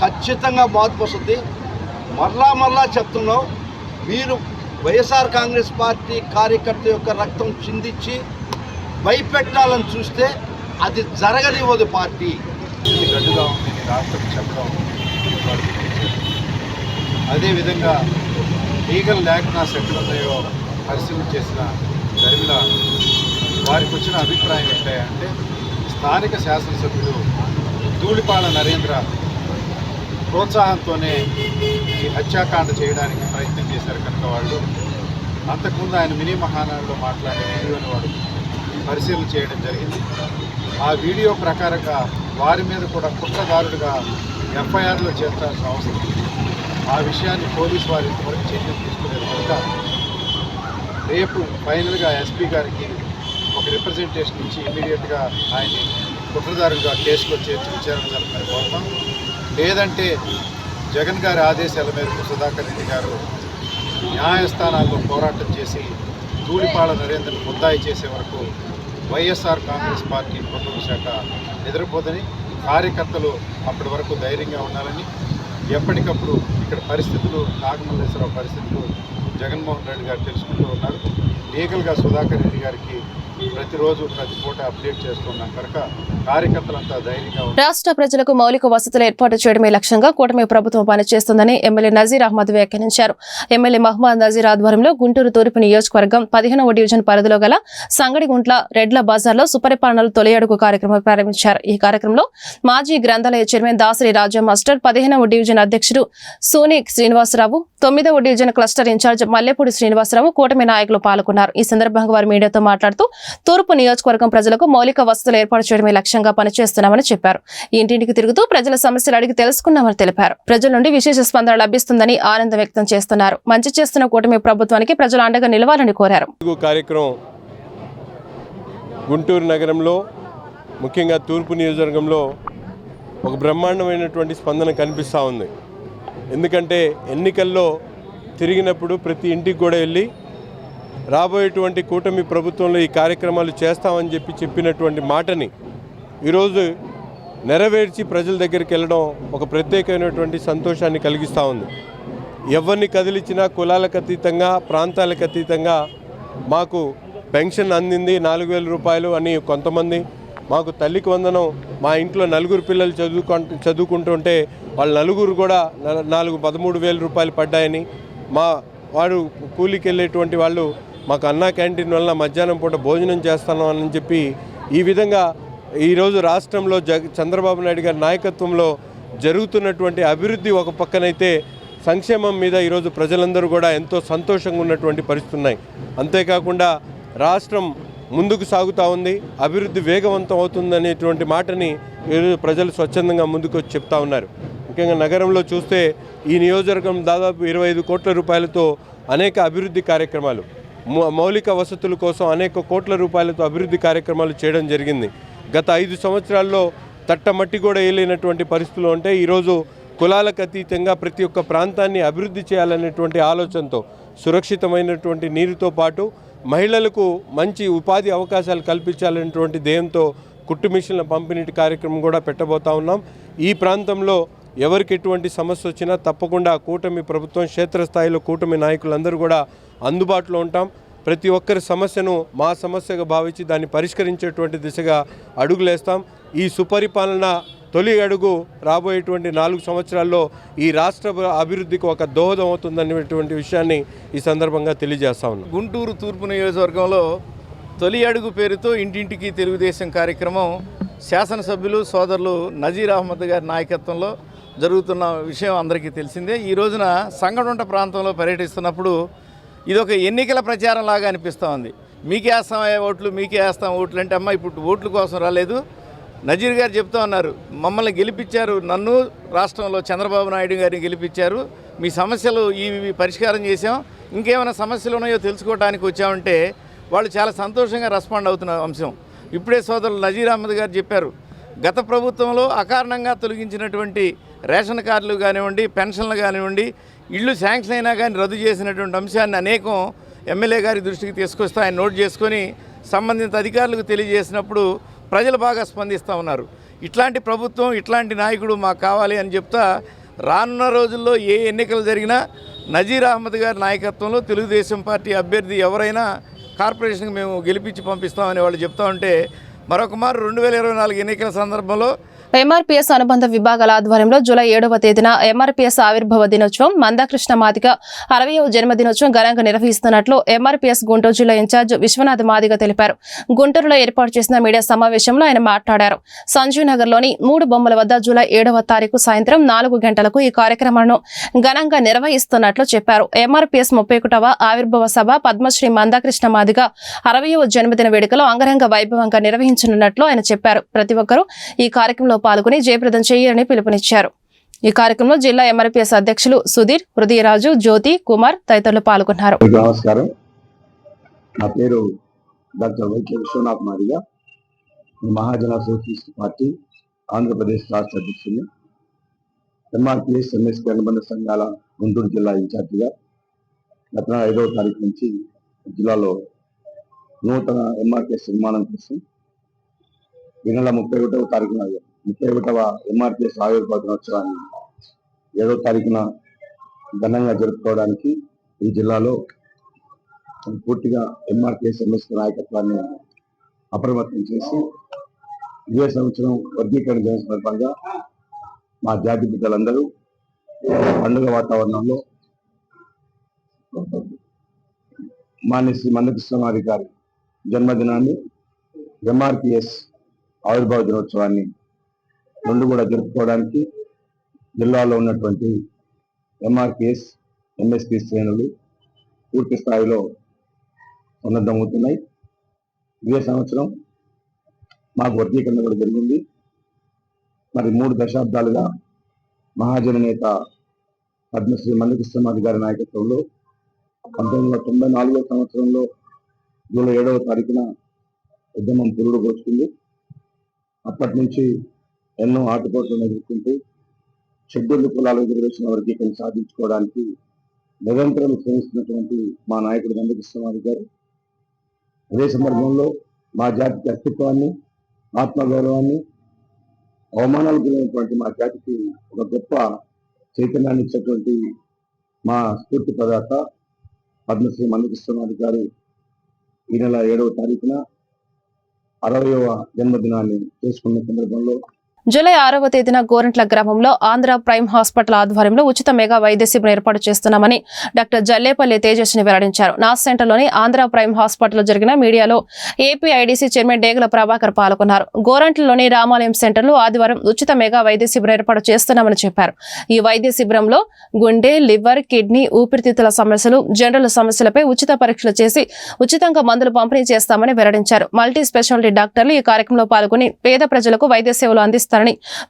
ఖచ్చితంగా మార్పు వస్తుంది. మరలా చెప్తున్నాం, మీరు వైఎస్ఆర్ కాంగ్రెస్ పార్టీ కార్యకర్త యొక్క రక్తం చిందించి భయపెట్టాలని చూస్తే అది జరగనివ్వదు పార్టీ. గడ్డుగా ఉంది రాష్ట్రం చెప్పడం. అదేవిధంగా లీగల్ ల్యాక్నాస్ ఎక్కడున్నాయో పరిశీలన చేసిన ధర్మిల వారికి వచ్చిన అభిప్రాయం ఏంటంటే స్థానిక శాసనసభ్యుడు ధూళిపాల నరేంద్ర ప్రోత్సాహంతోనే ఈ హత్యాకాండ చేయడానికి ప్రయత్నం చేశారు కనుక వాళ్ళు అంతకుముందు ఆయన మినీ మహానాడులో మాట్లాడే వీడియోని వాడు పరిశీలన చేయడం జరిగింది. ఆ వీడియో ప్రకారంగా వారి మీద కూడా కుట్రదారుడుగా ఎఫ్ఐఆర్లో చేర్చాల్సిన అవసరం ఉంది. ఆ విషయాన్ని పోలీసు వారి ఇంతవరకు చర్యలు తీసుకునేది కనుక రేపు ఫైనల్గా ఎస్పీ గారికి ఒక రిప్రజెంటేషన్ ఇచ్చి ఇమ్మీడియట్గా ఆయన్ని కుట్రదారుడుగా కేసులో చేర్చి విచారణ జరపని కోరుతాం. లేదంటే జగన్ గారి ఆదేశాల మేరకు సుధాకర్ రెడ్డి గారు న్యాయస్థానాల్లో పోరాటం చేసి ధూళిపాల నరేంద్రను ముద్దాయి చేసే వరకు వైఎస్ఆర్ కాంగ్రెస్ పార్టీ ప్రభుత్వ శాఖ ఎదురుపోదని, కార్యకర్తలు అప్పటి వరకు ధైర్యంగా ఉండాలని, ఎప్పటికప్పుడు ఇక్కడ పరిస్థితులు నాగమల్లేశ్వరరావు పరిస్థితులు జగన్మోహన్ రెడ్డి గారు తెలుసుకుంటూ ఉన్నారు. లీగల్గా సుధాకర్ రెడ్డి గారికి ప్రతిరోజు ప్రతి పూట అప్డేట్ చేస్తున్నాం కనుక కార్యకర్తలంతా ధైర్యంగా ఉన్నారు. రాష్ట్ర ప్రజలకు మౌలిక వసతులు ఏర్పాటు చేయడమే లక్ష్యంగా కూటమి ప్రభుత్వం పనిచేస్తుందని ఎమ్మెల్యే నజీర్ అహ్మద్ వ్యాఖ్యానించారు. ఎమ్మెల్యే మహమ్మద్ నజీర్ ఆధ్వర్యంలో గుంటూరు తూర్పు నియోజకవర్గం 15వ డివిజన్ పరిధిలో గల సంగడిగుంట్ల రెడ్ల బజార్లో సుపరిపాలనలు తొలి అడుగు కార్యక్రమం ప్రారంభించారు. ఈ కార్యక్రమంలో మాజీ గ్రంథాలయ చైర్మన్ దాసరి రాజా మాస్టర్, 15వ డివిజన్ అధ్యక్షుడు సోని శ్రీనివాసరావు, 9వ division cluster incharge Mallepudi Srinivasarao, కూటమి నాయకులు పాల్గొన్నారు. ఈ సందర్భంగా వారు మీడియాతో మాట్లాడుతూ తూర్పు నియోజకవర్గం ప్రజలకు మౌలిక వసతులు ఏర్పాటు చేయడమే లక్ష్యంగా పనిచేస్తున్నామని చెప్పారు. ఇంటింటికి తిరుగుతూ ప్రజల సమస్యలు అడిగి తెలుసుకున్నామని తెలిపారు. ప్రజల నుండి విశేష స్పందన లభిస్తుందని ఆనందం వ్యక్తం చేస్తున్నారు. మంచి చేస్తున్న కూటమి ప్రభుత్వానికి ప్రజలు అండగా నిలవాలని కోరారు. కార్యక్రమం గుంటూరు నగరంలో ముఖ్యంగా తూర్పు నియోజకవర్గంలో ఒక బ్రహ్మాండమైనటువంటి స్పందన కనిపిస్తూ ఉంది. ఎందుకంటే ఎన్నికల్లో తిరిగినప్పుడు ప్రతి ఇంటికి కూడా వెళ్ళి రాబోయేటువంటి కూటమి ప్రభుత్వంలో ఈ కార్యక్రమాలు చేస్తామని చెప్పినటువంటి మాటని ఈరోజు నెరవేర్చి ప్రజల దగ్గరికి వెళ్ళడం ఒక ప్రత్యేకమైనటువంటి సంతోషాన్ని కలిగిస్తూ ఉంది. ఎవరిని కదిలించినా కులాలకు అతీతంగా, ప్రాంతాలకు అతీతంగా మాకు పెన్షన్ అందింది 4,000 రూపాయలు అని కొంతమంది, మాకు తల్లికి వందనం, మా ఇంట్లో నలుగురు పిల్లలు చదువుకుంటుంటే వాళ్ళ నలుగురు కూడా 13,000 రూపాయలు పడ్డాయని, వాడు కూలికి వెళ్ళేటువంటి వాళ్ళు మాకు అన్నా క్యాంటీన్ వల్ల మధ్యాహ్నం పూట భోజనం చేస్తాను అని చెప్పి ఈ విధంగా ఈరోజు రాష్ట్రంలో చంద్రబాబు నాయుడు గారి నాయకత్వంలో జరుగుతున్నటువంటి అభివృద్ధి ఒక పక్కనైతే సంక్షేమం మీద ఈరోజు ప్రజలందరూ కూడా ఎంతో సంతోషంగా ఉన్నటువంటి పరిస్థితులు ఉన్నాయి. అంతేకాకుండా రాష్ట్రం ముందుకు సాగుతూ ఉంది, అభివృద్ధి వేగవంతం అవుతుందనేటువంటి మాటని ఈరోజు ప్రజలు స్వచ్ఛందంగా ముందుకు వచ్చి చెప్తా ఉన్నారు. ముఖ్యంగా నగరంలో చూస్తే ఈ నియోజకవర్గం దాదాపు 25 కోట్ల రూపాయలతో అనేక అభివృద్ధి కార్యక్రమాలు, మౌలిక వసతుల కోసం అనేక కోట్ల రూపాయలతో అభివృద్ధి కార్యక్రమాలు చేయడం జరిగింది. గత 5 సంవత్సరాల్లో తట్టమట్టి కూడా వేయలేనటువంటి పరిస్థితులు ఉంటే ఈరోజు కులాలకు అతీతంగా ప్రతి ఒక్క ప్రాంతాన్ని అభివృద్ధి చేయాలనేటువంటి ఆలోచనతో సురక్షితమైనటువంటి నీరుతో పాటు మహిళలకు మంచి ఉపాధి అవకాశాలు కల్పించాలనేటువంటి ధ్యేయంతో కుట్టు మిషన్ల పంపిణీ కార్యక్రమం కూడా పెట్టబోతా ఉన్నాం. ఈ ప్రాంతంలో ఎవరికి ఎటువంటి సమస్య వచ్చినా తప్పకుండా కూటమి ప్రభుత్వం క్షేత్రస్థాయిలో కూటమి నాయకులందరూ కూడా అందుబాటులో ఉంటాం. ప్రతి ఒక్కరి సమస్యను మా సమస్యగా భావించి దాన్ని పరిష్కరించేటువంటి దిశగా అడుగులేస్తాం. ఈ సుపరిపాలన తొలి అడుగు రాబోయేటువంటి 4 సంవత్సరాల్లో ఈ రాష్ట్ర అభివృద్ధికి ఒక దోహదం అవుతుందనేటువంటి విషయాన్ని ఈ సందర్భంగా తెలియజేస్తా ఉన్నాం. గుంటూరు తూర్పు నియోజకవర్గంలో తొలి అడుగు పేరుతో ఇంటింటికి తెలుగుదేశం కార్యక్రమం శాసనసభ్యులు సోదరులు నజీర్ అహ్మద్ గారి నాయకత్వంలో జరుగుతున్న విషయం అందరికీ తెలిసిందే. ఈ రోజున సంగడుంట ప్రాంతంలో పర్యటిస్తున్నప్పుడు ఇదొక ఎన్నికల ప్రచారం లాగా అనిపిస్తూ ఉంది. మీకే వేస్తాం ఓట్లు, మీకే వేస్తాం ఓట్లు అంటే అమ్మ ఇప్పుడు ఓట్ల కోసం రాలేదు. నజీర్ గారు చెప్తా ఉన్నారు, మమ్మల్ని గెలిపించారు, నన్ను రాష్ట్రంలో చంద్రబాబు నాయుడు గారిని గెలిపించారు, మీ సమస్యలు ఇవి పరిష్కారం చేసాం, ఇంకేమైనా సమస్యలు ఉన్నాయో తెలుసుకోవడానికి వచ్చామంటే వాళ్ళు చాలా సంతోషంగా రెస్పాండ్ అవుతున్న అంశం. ఇప్పుడే సోదరులు నజీర్ అహ్మద్ గారు చెప్పారు, గత ప్రభుత్వంలో అకారణంగా తొలగించినటువంటి రేషన్ కార్డులు కానివ్వండి, పెన్షన్లు కానివ్వండి, ఇళ్ళు శాంక్షన్ అయినా కానీ రద్దు చేసినటువంటి అంశాన్ని అనేకం ఎమ్మెల్యే గారి దృష్టికి తీసుకొస్తే ఆయన నోట్ చేసుకొని సంబంధిత అధికారులకు తెలియజేసినప్పుడు ప్రజలు బాగా స్పందిస్తూ ఉన్నారు. ఇట్లాంటి ప్రభుత్వం, ఇట్లాంటి నాయకుడు మాకు కావాలి అని చెప్తా రానున్న రోజుల్లో ఏ ఎన్నికలు జరిగినా నజీర్ అహ్మద్ గారి నాయకత్వంలో తెలుగుదేశం పార్టీ అభ్యర్థి ఎవరైనా కార్పొరేషన్కి మేము గెలిపించి పంపిస్తామని వాళ్ళు చెప్తా ఉంటే మరొక మారు 2024 ఎన్నికల సందర్భంలో ఎంఆర్పీఎస్ అనుబంధ విభాగాల ఆధ్వర్యంలో జూలై 7వ తేదీన ఎంఆర్పీఎస్ ఆవిర్భావ దినోత్సవం, మందాకృష్ణ మాదిగ 60వ జన్మదినోత్సవం ఘనంగా నిర్వహిస్తున్నట్లు ఎంఆర్పీఎస్ గుంటూరు జిల్లా ఇన్ఛార్జ్ విశ్వనాథ్ మాదిగ తెలిపారు. గుంటూరులో ఏర్పాటు చేసిన మీడియా సమావేశంలో ఆయన మాట్లాడారు. సంజీవ్ నగర్లోని 3 బొమ్మల వద్ద జూలై 7వ తారీఖు సాయంత్రం 4 గంటలకు ఈ కార్యక్రమాలను ఘనంగా నిర్వహిస్తున్నట్లు చెప్పారు. ఎంఆర్పీఎస్ 31వ ఆవిర్భావ సభ పద్మశ్రీ మందాకృష్ణ మాదిగ 60వ జన్మదిన వేడుకలు అంగరంగ వైభవంగా నిర్వహించనున్నట్లు ఆయన చెప్పారు. ప్రతి ఒక్కరూ ఈ కార్యక్రమంలో పాల్గొని జయప్రదం చేయాలని పిలుపునిచ్చారు. ఈ కార్యక్రమంలో జిల్లా ఎంఆర్పీఎస్ అధ్యక్షులు సుధీర్, హృదయరాజు, జ్యోతి కుమార్ తదితరులు పాల్గొన్నారు. నమస్కారం, నా పేరు doctor YK Vishwanath Madiga, Mahajana Socialist Party Andhra Pradesh రాష్ట్ర అధ్యక్షులు, ఎంఆర్పీఎస్ ఎంఎస్పీ అనుబంధ సంఘాల గుంటూరు జిల్లా ఇన్ఛార్జిగా గత 5వ తారీఖు నుంచి జిల్లాలో నూతన ఎంఆర్పీఎస్ నిర్మాణం కోసం ఈ నెల 31వ తారీఖున 31వ ఎంఆర్పీఎస్ ఆవిర్భావ దినోత్సవాన్ని 7వ తారీఖున ఘనంగా జరుపుకోవడానికి ఈ జిల్లాలో పూర్తిగా ఎంఆర్పీఎస్ ఎంఎస్పీ నాయకత్వాన్ని అప్రమత్తం చేసి ఇదే సంవత్సరం వర్గీకరణ దిన సందర్భంగా మా జాతి బిడ్డలందరూ పండుగ వాతావరణంలో మాన్య శ్రీ మందకృష్ణ గారి జన్మదినాన్ని, ఎంఆర్పీఎస్ ఆవిర్భావ దినోత్సవాన్ని రెండు కూడా జరుపుకోవడానికి జిల్లాలో ఉన్నటువంటి ఎంఆర్పీఎస్ ఎంఎస్పీ శ్రేణులు పూర్తి స్థాయిలో సన్నద్ధమవుతున్నాయి. ఇదే సంవత్సరం మాకు వర్గీకరణ కూడా జరిగింది. మరి 3 దశాబ్దాలుగా మహాజన నేత పద్మశ్రీ మందకృష్ణ గారి నాయకత్వంలో 1994వ సంవత్సరంలో జూలై 7వ తారీఖున ఉద్యమం పురుడు పోసుకుంది. అప్పటి నుంచి ఎన్నో ఆటుపోట్లను ఎదుర్కొంటూ షెడ్యూల్డ్ కులాల రిజర్వేషన్ వర్గీకరణ సాధించుకోవడానికి నిరంతరం శ్రమిస్తున్నటువంటి మా నాయకుడు మందకృష్ణ గారు అదే సందర్భంలో మా జాతికి అస్తిత్వాన్ని, ఆత్మగౌరవాన్ని, అవమానాలు గురైనటువంటి మా జాతికి ఒక గొప్ప చైతన్యాన్ని ఇచ్చినటువంటి మా స్ఫూర్తి ప్రదాత పద్మశ్రీ మందకృష్ణ గారు ఈ నెల 7వ తారీఖున 60వ జన్మదినాన్ని చేసుకున్న సందర్భంలో జూలై 6వ తేదీన గోరంట్ల గ్రామంలో ఆంధ్ర ప్రైమ్ హాస్పిటల్ ఆధ్వర్యంలో ఉచిత మెగా వైద్య శిబిరం ఏర్పాటు చేస్తున్నామని డాక్టర్ జల్లేపల్లి తేజస్విని వెల్లడించారు. నాస్ సెంటర్లోని ఆంధ్ర ప్రైమ్ హాస్పిటల్లో జరిగిన మీడియాలో ఏపీఐడీసీ చైర్మన్ డేగల ప్రభాకర్ పాల్గొన్నారు. గోరంట్లలోని రామాలయం సెంటర్లో ఆదివారం ఉచిత మెగా వైద్య శిబిరం ఏర్పాటు చేస్తున్నామని చెప్పారు. ఈ వైద్య శిబిరంలో గుండె, లివర్, కిడ్నీ, ఊపిరితిత్తుల సమస్యలు, జనరల్ సమస్యలపై ఉచిత పరీక్షలు చేసి ఉచితంగా మందులు పంపిణీ చేస్తామని వెల్లడించారు. మల్టీ స్పెషాలిటీ డాక్టర్లు ఈ కార్యక్రమంలో పాల్గొని పేద ప్రజలకు వైద్య సేవలు అందిస్తారు.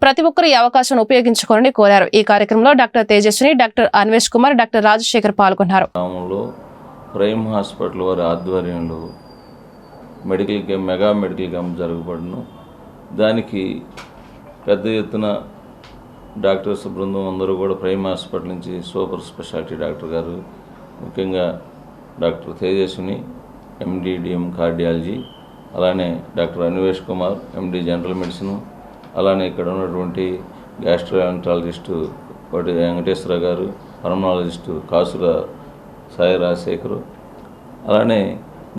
ప్రతి ఒక్కరు ఈ అవకాశాన్ని ఉపయోగించుకోవాలని కోరారు. ఈ కార్యక్రమంలో doctor Tejaswini, doctor Anvesh Kumar, doctor Rajasekhar పాల్గొన్నారు. ప్రైమ్ హాస్పిటల్ వారి ఆధ్వర్యంలో మెగా మెడికల్ క్యాంప్ జరగబడును. దానికి పెద్ద ఎత్తున డాక్టర్స్ బృందం అందరూ కూడా ప్రైమ్ హాస్పిటల్ నుంచి సూపర్ స్పెషాలిటీ డాక్టర్ గారు, ముఖ్యంగా doctor Tejaswini MD DM cardiology, అలానే doctor Anvesh Kumar MD general medicine, అలానే ఇక్కడ ఉన్నటువంటి గ్యాస్ట్రోఎంట్రాలజిస్టు కోటి వెంకటేశ్వర గారు, పల్మనాలజిస్టు కాసుల సాయి రాజశేఖరు, అలానే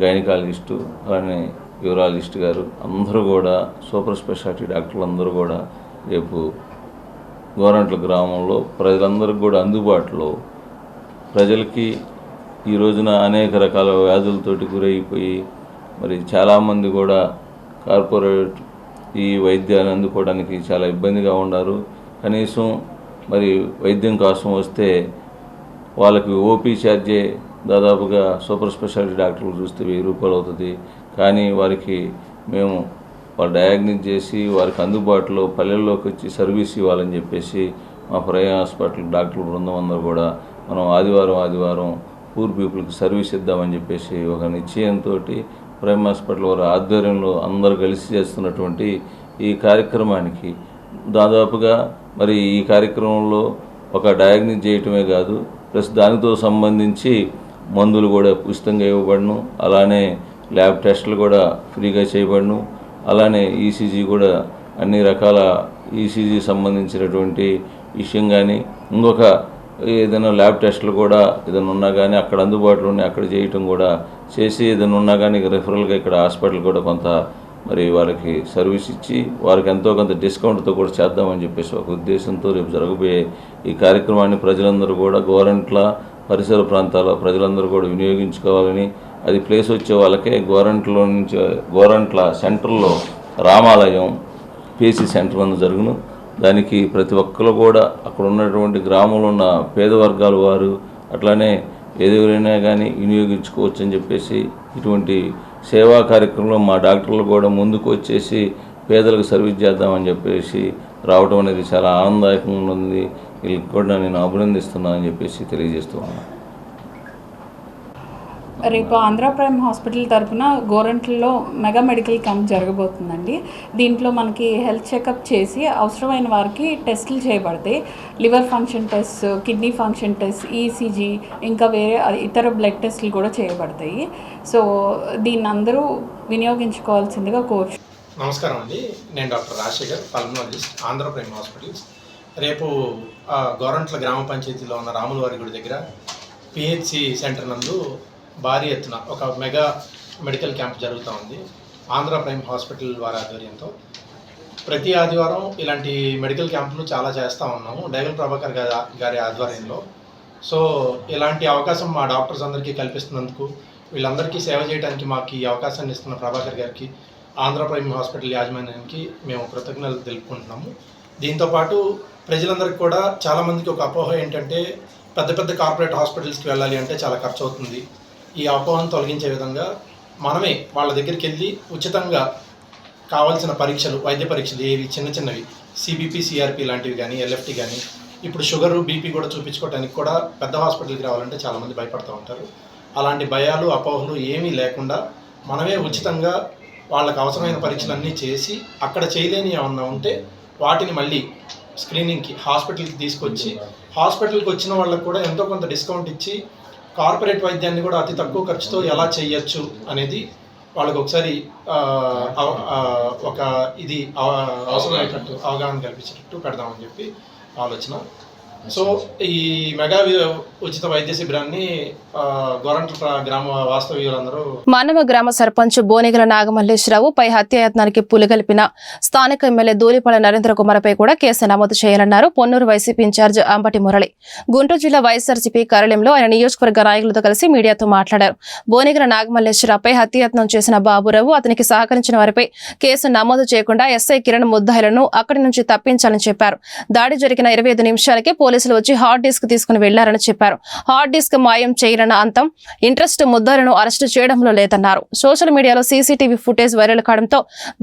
గైనకాలజిస్టు, అలానే యూరాలజిస్ట్ గారు అందరూ కూడా సూపర్ స్పెషాలిటీ డాక్టర్లు అందరూ కూడా రేపు గోరంట్ల గ్రామంలో ప్రజలందరికీ కూడా అందుబాటులో, ప్రజలకి ఈ రోజున అనేక రకాల వ్యాధులతోటి గురైపోయి మరి చాలామంది కూడా కార్పొరేట్ ఈ వైద్యాన్ని అందుకోవడానికి చాలా ఇబ్బందిగా ఉన్నారు. కనీసం మరి వైద్యం కోసం వస్తే వాళ్ళకి ఓపీ ఛార్జే దాదాపుగా సూపర్ స్పెషాలిటీ డాక్టర్లు చూస్తే 1000 రూపాయలు అవుతుంది. కానీ వారికి మేము వాళ్ళు డయాగ్నోస్ చేసి వారికి అందుబాటులో పల్లెల్లోకి వచ్చి సర్వీస్ ఇవ్వాలని చెప్పేసి మా ప్రైమ్ హాస్పిటల్ డాక్టర్ బృందం అందరూ కూడా మనం ఆదివారం పూర్ పీపుల్కి సర్వీస్ ఇద్దామని చెప్పేసి ఒక నిశ్చయంతో ప్రైమ్ హాస్పిటల్ వారి ఆధ్వర్యంలో అందరూ కలిసి చేస్తున్నటువంటి ఈ కార్యక్రమానికి దాదాపుగా మరి ఈ కార్యక్రమంలో ఒక డయాగ్నోస్ చేయటమే కాదు, ప్లస్ దానితో సంబంధించి మందులు కూడా ఉచితంగా ఇవ్వబడను, అలానే ల్యాబ్ టెస్టులు కూడా ఫ్రీగా చేయబడను, అలానే ఈసీజీ కూడా అన్ని రకాల ఈసీజీ సంబంధించినటువంటి విషయం కానీ ఇంకొక ఏదైనా ల్యాబ్ టెస్టులు కూడా ఏదైనా ఉన్నా కానీ అక్కడ అందుబాటులో ఉన్నాయి, అక్కడ చేయటం కూడా చేసి ఏదైనా ఉన్నా కానీ రెఫరల్గా ఇక్కడ హాస్పిటల్ కూడా కొంత మరి వారికి సర్వీస్ ఇచ్చి వారికి ఎంతో కొంత డిస్కౌంట్తో కూడా చేద్దామని చెప్పేసి ఒక ఉద్దేశంతో రేపు జరగబోయే ఈ కార్యక్రమాన్ని ప్రజలందరూ కూడా గోరంట్ల పరిసర ప్రాంతాల ప్రజలందరూ కూడా వినియోగించుకోవాలని, అది ప్లేస్ వచ్చే వాళ్ళకే గోరంట్ల సెంటర్లో రామాలయం పేసీ సెంటర్ అని జరుగును. దానికి ప్రతి ఒక్కరు కూడా అక్కడ ఉన్నటువంటి గ్రామంలో ఉన్న పేద వర్గాల వారు అట్లానే ఏదైనా కానీ వినియోగించుకోవచ్చు అని చెప్పేసి ఇటువంటి సేవా కార్యక్రమంలో మా డాక్టర్లు కూడా ముందుకు వచ్చేసి పేదలకు సర్వీస్ చేద్దామని చెప్పేసి రావడం అనేది చాలా ఆనందదాయకంగా ఉంది. వీళ్ళకి కూడా నేను అభినందిస్తున్నానని చెప్పేసి తెలియజేస్తున్నాను. రేపు ఆంధ్ర ప్రైమ్ హాస్పిటల్ తరఫున గోరంట్లలో మెగా మెడికల్ క్యాంప్ జరగబోతుందండి. దీంట్లో మనకి హెల్త్ చెకప్ చేసి అవసరమైన వారికి టెస్టులు చేయబడతాయి. Liver function test, kidney function test, ECG, ఇంకా వేరే ఇతర బ్లడ్ టెస్టులు కూడా చేయబడతాయి. సో దీన్ని అందరూ వినియోగించుకోవాల్సిందిగా కోరుచు. నమస్కారం అండి, నేను doctor Rajasekhar, pulmonologist, Andhra prime hospitals. రేపు గోరంట్ల గ్రామ పంచాయతీలో ఉన్న రాములవారి గుడి దగ్గర పిహెచ్సి సెంటర్ నందు భారీ ఎత్తున ఒక మెగా మెడికల్ క్యాంప్ జరుగుతూ ఉంది ఆంధ్ర ప్రైమ్ హాస్పిటల్ వారి ఆధ్వర్యంతో. ప్రతి ఆదివారం ఇలాంటి మెడికల్ క్యాంపులు చాలా చేస్తూ ఉన్నాము డేగల ప్రభాకర్ గారి ఆధ్వర్యంలో. సో ఇలాంటి అవకాశం మా డాక్టర్స్ అందరికీ కల్పిస్తున్నందుకు, వీళ్ళందరికీ సేవ చేయడానికి మాకు ఈ అవకాశాన్ని ఇస్తున్న ప్రభాకర్ గారికి, ఆంధ్ర ప్రైమ్ హాస్పిటల్ యాజమాన్యానికి మేము కృతజ్ఞతలు తెలుపుకుంటున్నాము. దీంతోపాటు ప్రజలందరికీ కూడా చాలామందికి ఒక అపోహ ఏంటంటే పెద్ద పెద్ద కార్పొరేట్ హాస్పిటల్స్కి వెళ్ళాలి అంటే చాలా ఖర్చు అవుతుంది. ఈ అపోహను తొలగించే విధంగా మనమే వాళ్ళ దగ్గరికి వెళ్ళి ఉచితంగా కావాల్సిన పరీక్షలు, వైద్య పరీక్షలు ఏవి చిన్నవి సిబిపి, సిఆర్పి లాంటివి కానీ, ఎల్ఎఫ్టి కానీ, ఇప్పుడు షుగరు, బీపీ కూడా చూపించుకోవడానికి కూడా పెద్ద హాస్పిటల్కి రావాలంటే చాలామంది భయపడుతూ ఉంటారు. అలాంటి భయాలు, అపోహలు ఏమీ లేకుండా మనమే ఉచితంగా వాళ్ళకి అవసరమైన పరీక్షలన్నీ చేసి అక్కడ చేయలేని ఏమన్నా ఉంటే వాటిని మళ్ళీ స్క్రీనింగ్కి హాస్పిటల్కి తీసుకొచ్చి హాస్పిటల్కి వచ్చిన వాళ్ళకు కూడా ఎంతో కొంత డిస్కౌంట్ ఇచ్చి కార్పొరేట్ వైద్యాన్ని కూడా అతి తక్కువ ఖర్చుతో ఎలా చేయొచ్చు అనేది వాళ్ళకి ఒకసారి ఒక ఇది అవసరమయ్యేటట్టు అవగాహన కల్పించేటట్టు పెడదామని చెప్పి ఆలోచన. సో ఈ మెగా ఉచిత వైద్య శిబిరాన్ని గోరంట్ల గ్రామ వాస్తవ్యులందరూ మానవ గ్రామ సర్పంచ్ బోనిగల నాగమల్లేశ్వరరావు పై హత్యాయత్నానికి పులిగలిపిన స్థానిక ఎమ్మెల్యే ధూళిపాల నరేంద్ర కుమార్పై కూడా కేసు నమోదు చేయాలన్నారు పొన్నూరు వైసీపీ ఇన్ఛార్జ్ అంబటి మురళి. గుంటూరు జిల్లా వైఎస్ఆర్సీపీ కార్యాలయంలో ఆయన నియోజకవర్గ నాయకులతో కలిసి మీడియాతో మాట్లాడారు. బోనిగల నాగమల్లేశ్వరరావుపై హత్యాయత్నం చేసిన బాబురావు, అతనికి సహకరించిన వారిపై కేసు నమోదు చేయకుండా ఎస్ఐ కిరణ్ ముద్దాయిలను అక్కడి నుంచి తప్పించాలని చెప్పారు. దాడి జరిగిన 25 నిమిషాలకే పోలీసులు వచ్చి హార్డ్ డిస్క్ తీసుకుని వెళ్లారని చెప్పారు. హార్డ్ డిస్క్ మాయం చేయరన్న అంతం ఇంట్రెస్ట్ ముద్దాయిలను అరెస్టు చేయడంలో లేదన్నారు. సోషల్ మీడియాలో సీసీటీవీ ఫుటేజ్ వైరల్ కావడంతో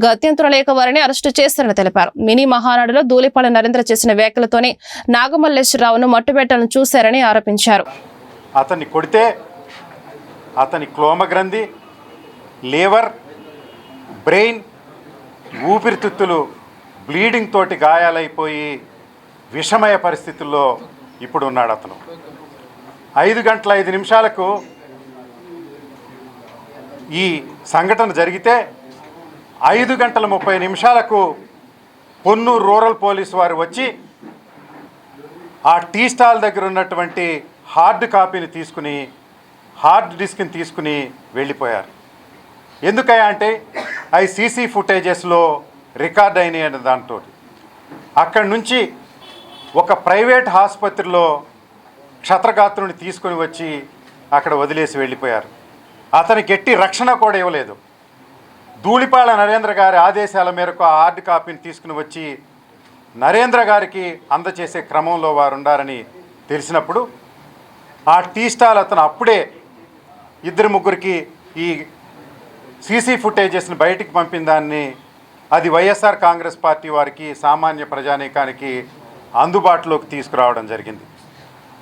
గత్యంతరం లేక వారిని అరెస్టు చేస్తారని తెలిపారు. మినీ మహానాడులో ధూళిపాల నరేంద్ర చేసిన వ్యాఖ్యలతోనే నాగమల్లేశ్వరరావును మట్టుబెట్టాలని చూశారని ఆరోపించారు. అతన్ని కొడితే అతని క్లోమగ్రంథి, లివర్, బ్రెయిన్, ఊపిరితిత్తులు బ్లీడింగ్ తోటి గాయాలైపోయి విషమయ పరిస్థితుల్లో ఇప్పుడు ఉన్నాడు అతను. 5:05 ఈ సంఘటన జరిగితే 5:30 పొన్నూరు రూరల్ పోలీసు వారు వచ్చి ఆ టీ స్టాల్ దగ్గర ఉన్నటువంటి హార్డ్ కాపీని తీసుకుని, హార్డ్ డిస్క్ని తీసుకుని వెళ్ళిపోయారు. ఎందుకయ్యా అంటే అవి సీసీ ఫుటేజెస్లో రికార్డ్ అయినాయి దాంతో. అక్కడి నుంచి ఒక ప్రైవేట్ ఆసుపత్రిలో క్షతగాత్రుని తీసుకుని వచ్చి అక్కడ వదిలేసి వెళ్ళిపోయారు. అతనికి ఎట్టి రక్షణ కూడా ఇవ్వలేదు. ధూళిపాల నరేంద్ర గారి ఆదేశాల మేరకు ఆ హార్డ్ కాపీని తీసుకుని వచ్చి నరేంద్ర గారికి అందచేసే క్రమంలో వారు ఉండారని తెలిసినప్పుడు ఆ టీ స్టాల్ అతను అప్పుడే 2-3 ఈ సీసీ ఫుటేజెస్ని బయటికి పంపిన దాన్ని అది వైఎస్ఆర్ కాంగ్రెస్ పార్టీ వారికి, సామాన్య ప్రజానీకానికి అందుబాటులోకి తీసుకురావడం జరిగింది.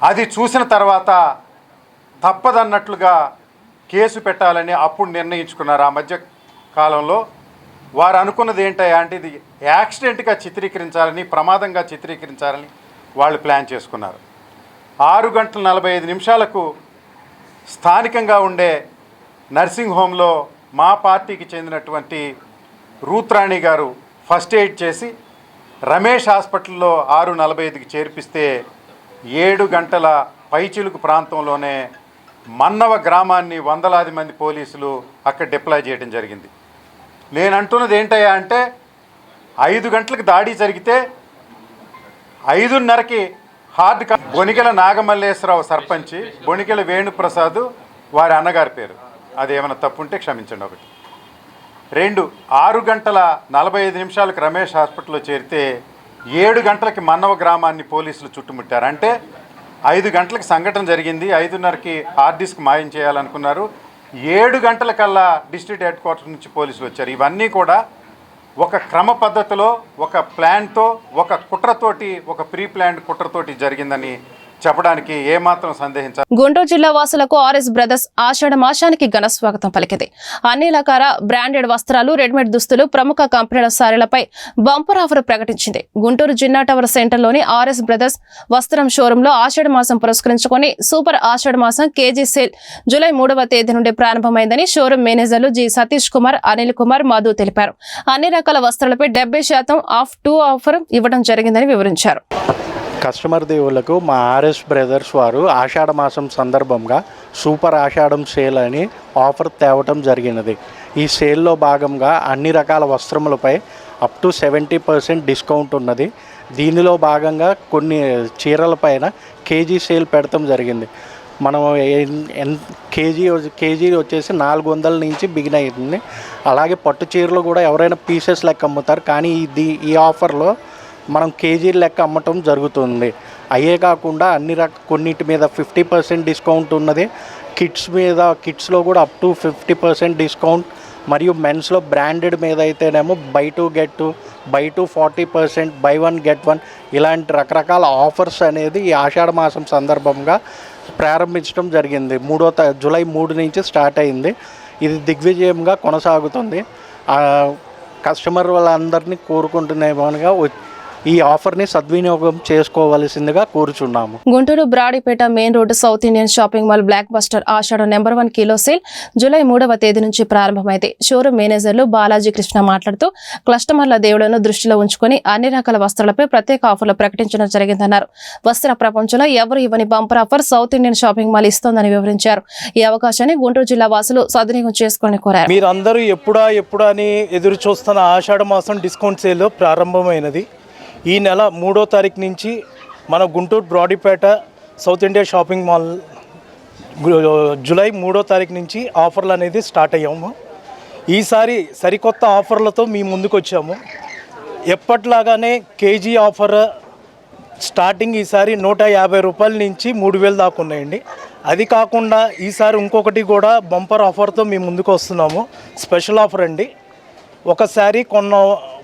అది చూసిన తర్వాత తప్పదన్నట్లుగా కేసు పెట్టాలని అప్పుడు నిర్ణయించుకున్నారు. ఆ మధ్య కాలంలో వారు అనుకున్నది ఏంటంటే అంటే ఇది యాక్సిడెంట్గా చిత్రీకరించాలని, ప్రమాదంగా చిత్రీకరించాలని వాళ్ళు ప్లాన్ చేసుకున్నారు. 6:45 స్థానికంగా ఉండే నర్సింగ్ హోమ్లో మా పార్టీకి చెందినటువంటి రూత్రాణి గారు ఫస్ట్ ఎయిడ్ చేసి రమేష్ హాస్పిటల్లో 6:45 చేర్పిస్తే 7 గంటల పైచిలుకు ప్రాంతంలోనే మన్నవ గ్రామాన్ని వందలాది మంది పోలీసులు అక్కడ డిప్లాయ్ చేయడం జరిగింది. నేను అంటున్నది ఏంటయ్యా అంటే 5 గంటలకు దాడి జరిగితే 5:30 హార్డ్ బొనిగెల నాగమల్లేశ్వరరావు సర్పంచి, బొనిగెల వేణుప్రసాద్ వారి అన్నగారి పేరు, అదేమైనా తప్పుంటే క్షమించండి. 1, 2 6:45 రమేష్ హాస్పిటల్లో చేరితే 7 గంటలకి మన్నవ గ్రామాన్ని పోలీసులు చుట్టుముట్టారు. అంటే 5 గంటలకు సంఘటన జరిగింది, 5:30 హార్డ్ డిస్క్ మాయం చేయాలనుకున్నారు, 7 గంటలకల్లా డిస్ట్రిక్ట్ హెడ్ క్వార్టర్ నుంచి పోలీసులు వచ్చారు. ఇవన్నీ కూడా ఒక క్రమ పద్ధతిలో, ఒక ప్లాన్తో, ఒక కుట్రతోటి, ఒక ప్రీ ప్లాన్డ్ కుట్రతోటి జరిగిందని చెప్పడానికి ఏమాత్రం సందేహించాలి. గుంటూరు జిల్లా వాసులకు ఆర్ఎస్ బ్రదర్స్ ఆషాఢ మాసానికి ఘన స్వాగతం పలికింది. అన్ని రకాల బ్రాండెడ్ వస్త్రాలు, రెడీమేడ్ దుస్తులు, ప్రముఖ కంపెనీల సారీలపై బంపర్ ఆఫర్ ప్రకటించింది. గుంటూరు జిన్నా టవర్ సెంటర్లోని ఆర్ఎస్ బ్రదర్స్ వస్త్రం షోరూంలో ఆషాఢ మాసం పురస్కరించుకొని సూపర్ ఆషాఢ మాసం కేజీ సేల్ జూలై 3వ తేదీ నుండి ప్రారంభమైందని షోరూం మేనేజర్లు జి సతీష్ కుమార్, అనిల్ కుమార్, మధు తెలిపారు. అన్ని రకాల వస్త్రాలపై 70% ఆఫ్ 2 ఆఫర్ ఇవ్వడం జరిగిందని వివరించారు. కస్టమర్ దేవుళ్లకు మా ఆర్ఎస్ బ్రదర్స్ వారు ఆషాఢ మాసం సందర్భంగా సూపర్ ఆషాఢం సేల్ అని ఆఫర్ తేవటం జరిగినది. ఈ సేల్లో భాగంగా అన్ని రకాల వస్త్రములపై అప్ టు 70% డిస్కౌంట్ ఉన్నది. దీనిలో భాగంగా కొన్ని చీరలపైన కేజీ సేల్ పెడతాం జరిగింది. మనం కేజీ వచ్చేసి 400 నుంచి బిగిన్ అవుతుంది. అలాగే పట్టు చీరలు కూడా ఎవరైనా పీసెస్ లెక్క అమ్ముతారు, కానీ ఈ ఆఫర్లో మనం కేజీ లెక్క అమ్మటం జరుగుతుంది. అయ్యే కాకుండా కొన్నిటి మీద 50% డిస్కౌంట్ ఉన్నది. కిడ్స్లో కూడా అప్ టు 50% డిస్కౌంట్, మరియు మెన్స్లో బ్రాండెడ్ మీద అయితేనేమో by 2 get 2, by 2 40%, by 1 get 1 ఇలాంటి రకరకాల ఆఫర్స్ అనేది ఈ ఆషాఢ మాసం సందర్భంగా ప్రారంభించడం జరిగింది. జూలై 3 నుంచి స్టార్ట్ అయింది. ఇది దిగ్విజయంగా కొనసాగుతుంది. కస్టమర్ వాళ్ళందరినీ కోరుకుంటున్నామనగా ఈ ఆఫర్ని సద్వినియోగం చేసుకోవలసిందిగా కోరుచున్నాము. Guntur Brodipet main road south Indian shopping mall block buster Ashadham number 1 kilo sale July 3వ తేదీ నుంచి ప్రారంభమైంది. షోరూమ్ మేనేజర్లు బాలాజీ కృష్ణ మాట్లాడుతూ కస్టమర్ల దేవుళ్లను దృష్టిలో ఉంచుకొని అన్ని రకాల వస్త్రాలపై ప్రత్యేక ఆఫర్లు ప్రకటించడం జరిగిందన్నారు. వస్త్ర ప్రపంచంలో ఎవరు ఇవ్వని bumper offer south Indian shopping mall ఇస్తోందని వివరించారు. ఈ అవకాశాన్ని గుంటూరు జిల్లా వాసులు సద్వినియోగం చేసుకోవాలని కోరారు. మీరందరూ ఎప్పుడా అని ఎదురు చూస్తున్న ఆషాఢ మాసం డిస్కౌంట్ సేల్ ప్రారంభమైనది. ఈ నెల 3వ తారీఖు నుంచి మన Guntur Brodipet south India shopping mall July 3వ తారీఖు నుంచి ఆఫర్లు అనేది స్టార్ట్ అయ్యాము. ఈసారి సరికొత్త ఆఫర్లతో మీ ముందుకు వచ్చాము. ఎప్పట్లాగానే కేజీ ఆఫర్ స్టార్టింగ్ ఈసారి 150 రూపాయల నుంచి 3000 దాకా ఉన్నాయండి. అది కాకుండా ఈసారి ఇంకొకటి కూడా బంపర్ ఆఫర్తో మీ ముందుకు వస్తున్నాము. స్పెషల్ ఆఫర్ అండి. ఒక శారీ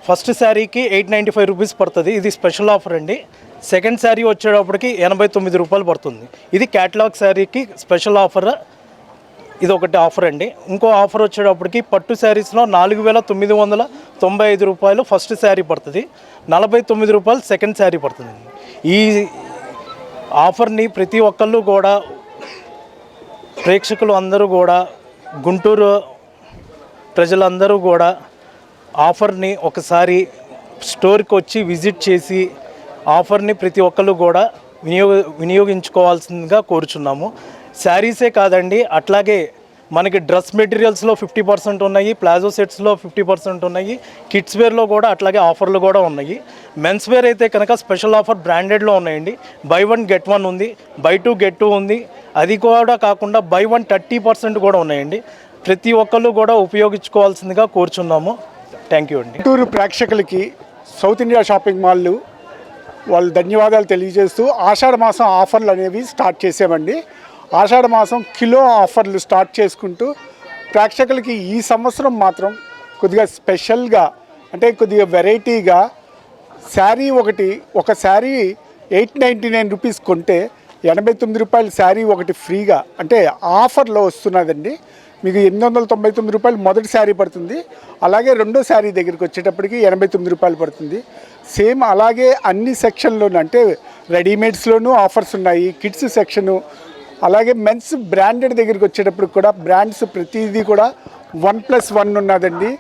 ఫస్ట్ శారీకి 895 రూపీస్ పడుతుంది. ఇది స్పెషల్ ఆఫర్ అండి. సెకండ్ శారీ వచ్చేటప్పటికి 89 రూపాయలు పడుతుంది. ఇది క్యాటలాగ్ శారీకి స్పెషల్ ఆఫర్. ఇది ఒకటి ఆఫర్ అండి. ఇంకో ఆఫర్ వచ్చేటప్పటికి పట్టు శారీస్లో 4995 రూపాయలు ఫస్ట్ శారీ పడుతుంది. 49 రూపాయలు సెకండ్ శారీ పడుతుంది. ఈ ఆఫర్ని ప్రతి ఒక్కళ్ళు కూడా ప్రేక్షకులు అందరూ కూడా గుంటూరు ప్రజలందరూ కూడా ఆఫర్ని ఒకసారి స్టోర్కి వచ్చి విజిట్ చేసి ఆఫర్ని ప్రతి ఒక్కళ్ళు కూడా వినియోగించుకోవాల్సిందిగా కోరుచున్నాము. శారీసే కాదండి, అట్లాగే మనకి డ్రెస్ మెటీరియల్స్లో 50% ఉన్నాయి, ప్లాజో సెట్స్లో 50% ఉన్నాయి, కిడ్స్ వేర్లో కూడా అట్లాగే ఆఫర్లు కూడా ఉన్నాయి. మెన్స్ వేర్ అయితే కనుక స్పెషల్ ఆఫర్ బ్రాండెడ్లో ఉన్నాయండి. బై 1 గెట్ 1 ఉంది, బై 2 గెట్ 2 ఉంది. అది కూడా కాకుండా బై 1 30% కూడా ఉన్నాయండి. ప్రతి ఒక్కళ్ళు కూడా ఉపయోగించుకోవాల్సిందిగా కోరుచున్నాము. థ్యాంక్ యూ అండి. గుంటూరు ప్రేక్షకులకి సౌత్ ఇండియా షాపింగ్ మాల్ వాళ్ళు ధన్యవాదాలు తెలియజేస్తూ ఆషాఢ మాసం ఆఫర్లు అనేవి స్టార్ట్ చేసామండి. ఆషాఢ మాసం కిలో ఆఫర్లు స్టార్ట్ చేసుకుంటూ ప్రేక్షకులకి ఈ సంవత్సరం మాత్రం కొద్దిగా స్పెషల్గా అంటే కొద్దిగా వెరైటీగా ఒక శారీ 899 రూపీస్ కొంటే 89 రూపాయల శారీ ఒకటి ఫ్రీగా అంటే ఆఫర్లో వస్తున్నదండి. మీకు 899 రూపాయలు మొదటి శారీ పడుతుంది. అలాగే రెండో శారీ దగ్గరికి వచ్చేటప్పటికి 89 రూపాయలు పడుతుంది. సేమ్ అలాగే అన్ని సెక్షన్లోనూ అంటే రెడీమేడ్స్లోనూ ఆఫర్స్ ఉన్నాయి. కిడ్స్ సెక్షను అలాగే మెన్స్ బ్రాండెడ్ దగ్గరికి వచ్చేటప్పటికి కూడా బ్రాండ్స్ ప్రతిదీ కూడా 1+1 ఉన్నదండి.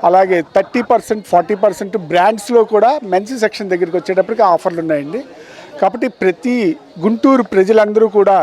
అలాగే 30% 40% బ్రాండ్స్లో కూడా మెన్స్ సెక్షన్ దగ్గరికి వచ్చేటప్పటికి ఆఫర్లు ఉన్నాయండి. కాబట్టి ప్రతి గుంటూరు ప్రజలందరూ కూడా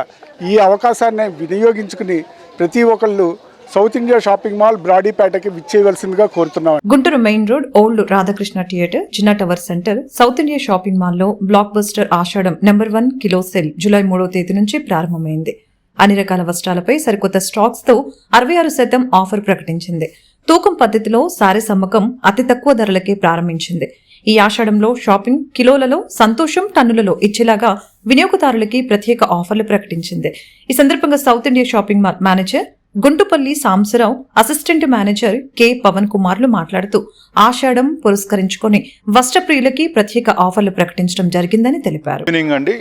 ఈ అవకాశాన్ని వినియోగించుకుని ప్రతి ఒక్కళ్ళు సౌత్ ఇండియా షాపింగ్ మాల్ బ్రాడీపేటకి విచ్చేయవలసిందిగా కోరుతున్నాం. Guntur main road old Radhakrishna theatre, చిన్న tower centre, south India shopping మాల్లో block buster Ashadham number 1 kilo sale July 3వ తేదీ నుంచి ప్రారంభమైంది. అన్ని రకాల వస్త్రాలపై సరికొత్త స్టాక్స్ తో 66% ఆఫర్ ప్రకటించింది. తూకం పద్ధతిలో సారీ అమ్మకం అతి తక్కువ ధరలకే ప్రారంభించింది. ఈ ఆషాఢంలో షాపింగ్ కిలోలలో, సంతోషం టన్నులలో ఇచ్చేలాగా వినియోగదారులకి ప్రత్యేక ఆఫర్లు ప్రకటించింది. ఈ సందర్భంగా south India shopping mall manager Guntupalli Sambasivarao, assistant manager K Pavan కుమార్లు మాట్లాడుతూ ఆషాఢం పురస్కరించుకొని వస్త్రప్రియులకి ప్రత్యేక ఆఫర్లు ప్రకటించడం జరిగిందని తెలిపారు. అండి,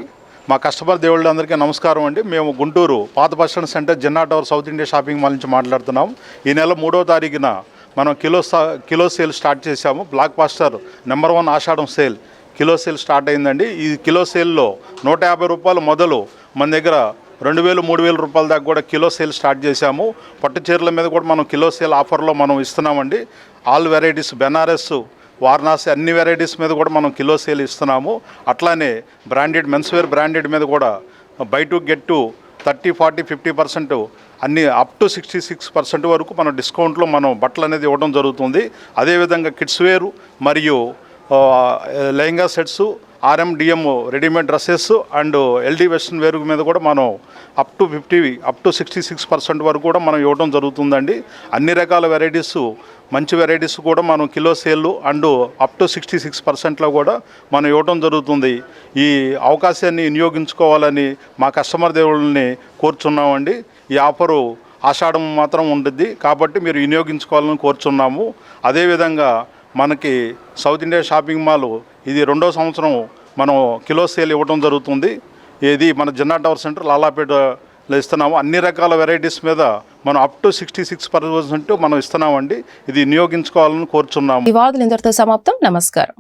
మా కస్టమర్ దేవుళ్ళందరికీ నమస్కారం అండి. మేము గుంటూరు పాత bus stand centre Jinnah tower South India shopping mall నుంచి మాట్లాడుతున్నాం. ఈ నెల 3వ తారీఖున మనం కిలో సేల్ స్టార్ట్ చేశాము. Blockbuster number 1 Ashadham sale kilo sale start అయిందండి. ఈ కిలో సేల్లో 150 రూపాయలు మొదలు మన దగ్గర 2000-3000 రూపాయల దాకా కూడా కిలో సేల్ స్టార్ట్ చేశాము. పట్టు చీరల మీద కూడా మనం కిలో సేల్ ఆఫర్లో మనం ఇస్తున్నామండి. ఆల్ వెరైటీస్, బెనారస్, వారణాసి అన్ని వెరైటీస్ మీద కూడా మనం కిలో సేల్ ఇస్తున్నాము. అట్లానే బ్రాండెడ్ మెన్స్ వేర్ బ్రాండెడ్ మీద కూడా బై 2 గెట్ 2 30, 40, 50% అన్ని అప్ టు 66% వరకు మనం డిస్కౌంట్లో మనం బట్టలు అనేది ఇవ్వడం జరుగుతుంది. అదేవిధంగా కిడ్స్ వేరు మరియు lehenga sets, RM DM readymade dresses and LD western wear మీద కూడా మనం అప్ టు 66% వరకు కూడా మనం ఇవ్వడం జరుగుతుందండి. అన్ని రకాల వెరైటీస్, మంచి వెరైటీస్ కూడా మనం kilo sale and up to 66%లో కూడా మనం ఇవ్వడం జరుగుతుంది. ఈ అవకాశాన్ని వినియోగించుకోవాలని మా కస్టమర్ దేవుళ్ళని కోరుచున్నామండి. ఈ ఆఫరు ఆషాఢం మాత్రం ఉంటుంది కాబట్టి మీరు వినియోగించుకోవాలని కోరుచున్నాము. అదేవిధంగా మనకి సౌత్ ఇండియా షాపింగ్ మాల్ ఇది 2వ సంవత్సరం మనం కిలో సేల్ ఇవ్వడం జరుగుతుంది. ఇది మన జిన్నా టవర్ సెంటర్ లాలాపేటలో ఇస్తున్నాము. అన్ని రకాల వెరైటీస్ మీద మనం అప్ టు 66% మనం ఇస్తున్నామండి. ఇది వినియోగించుకోవాలని కోరుచున్నాము. ఈ వార్తలు ఇంతటితో సమాప్తం. నమస్కారం.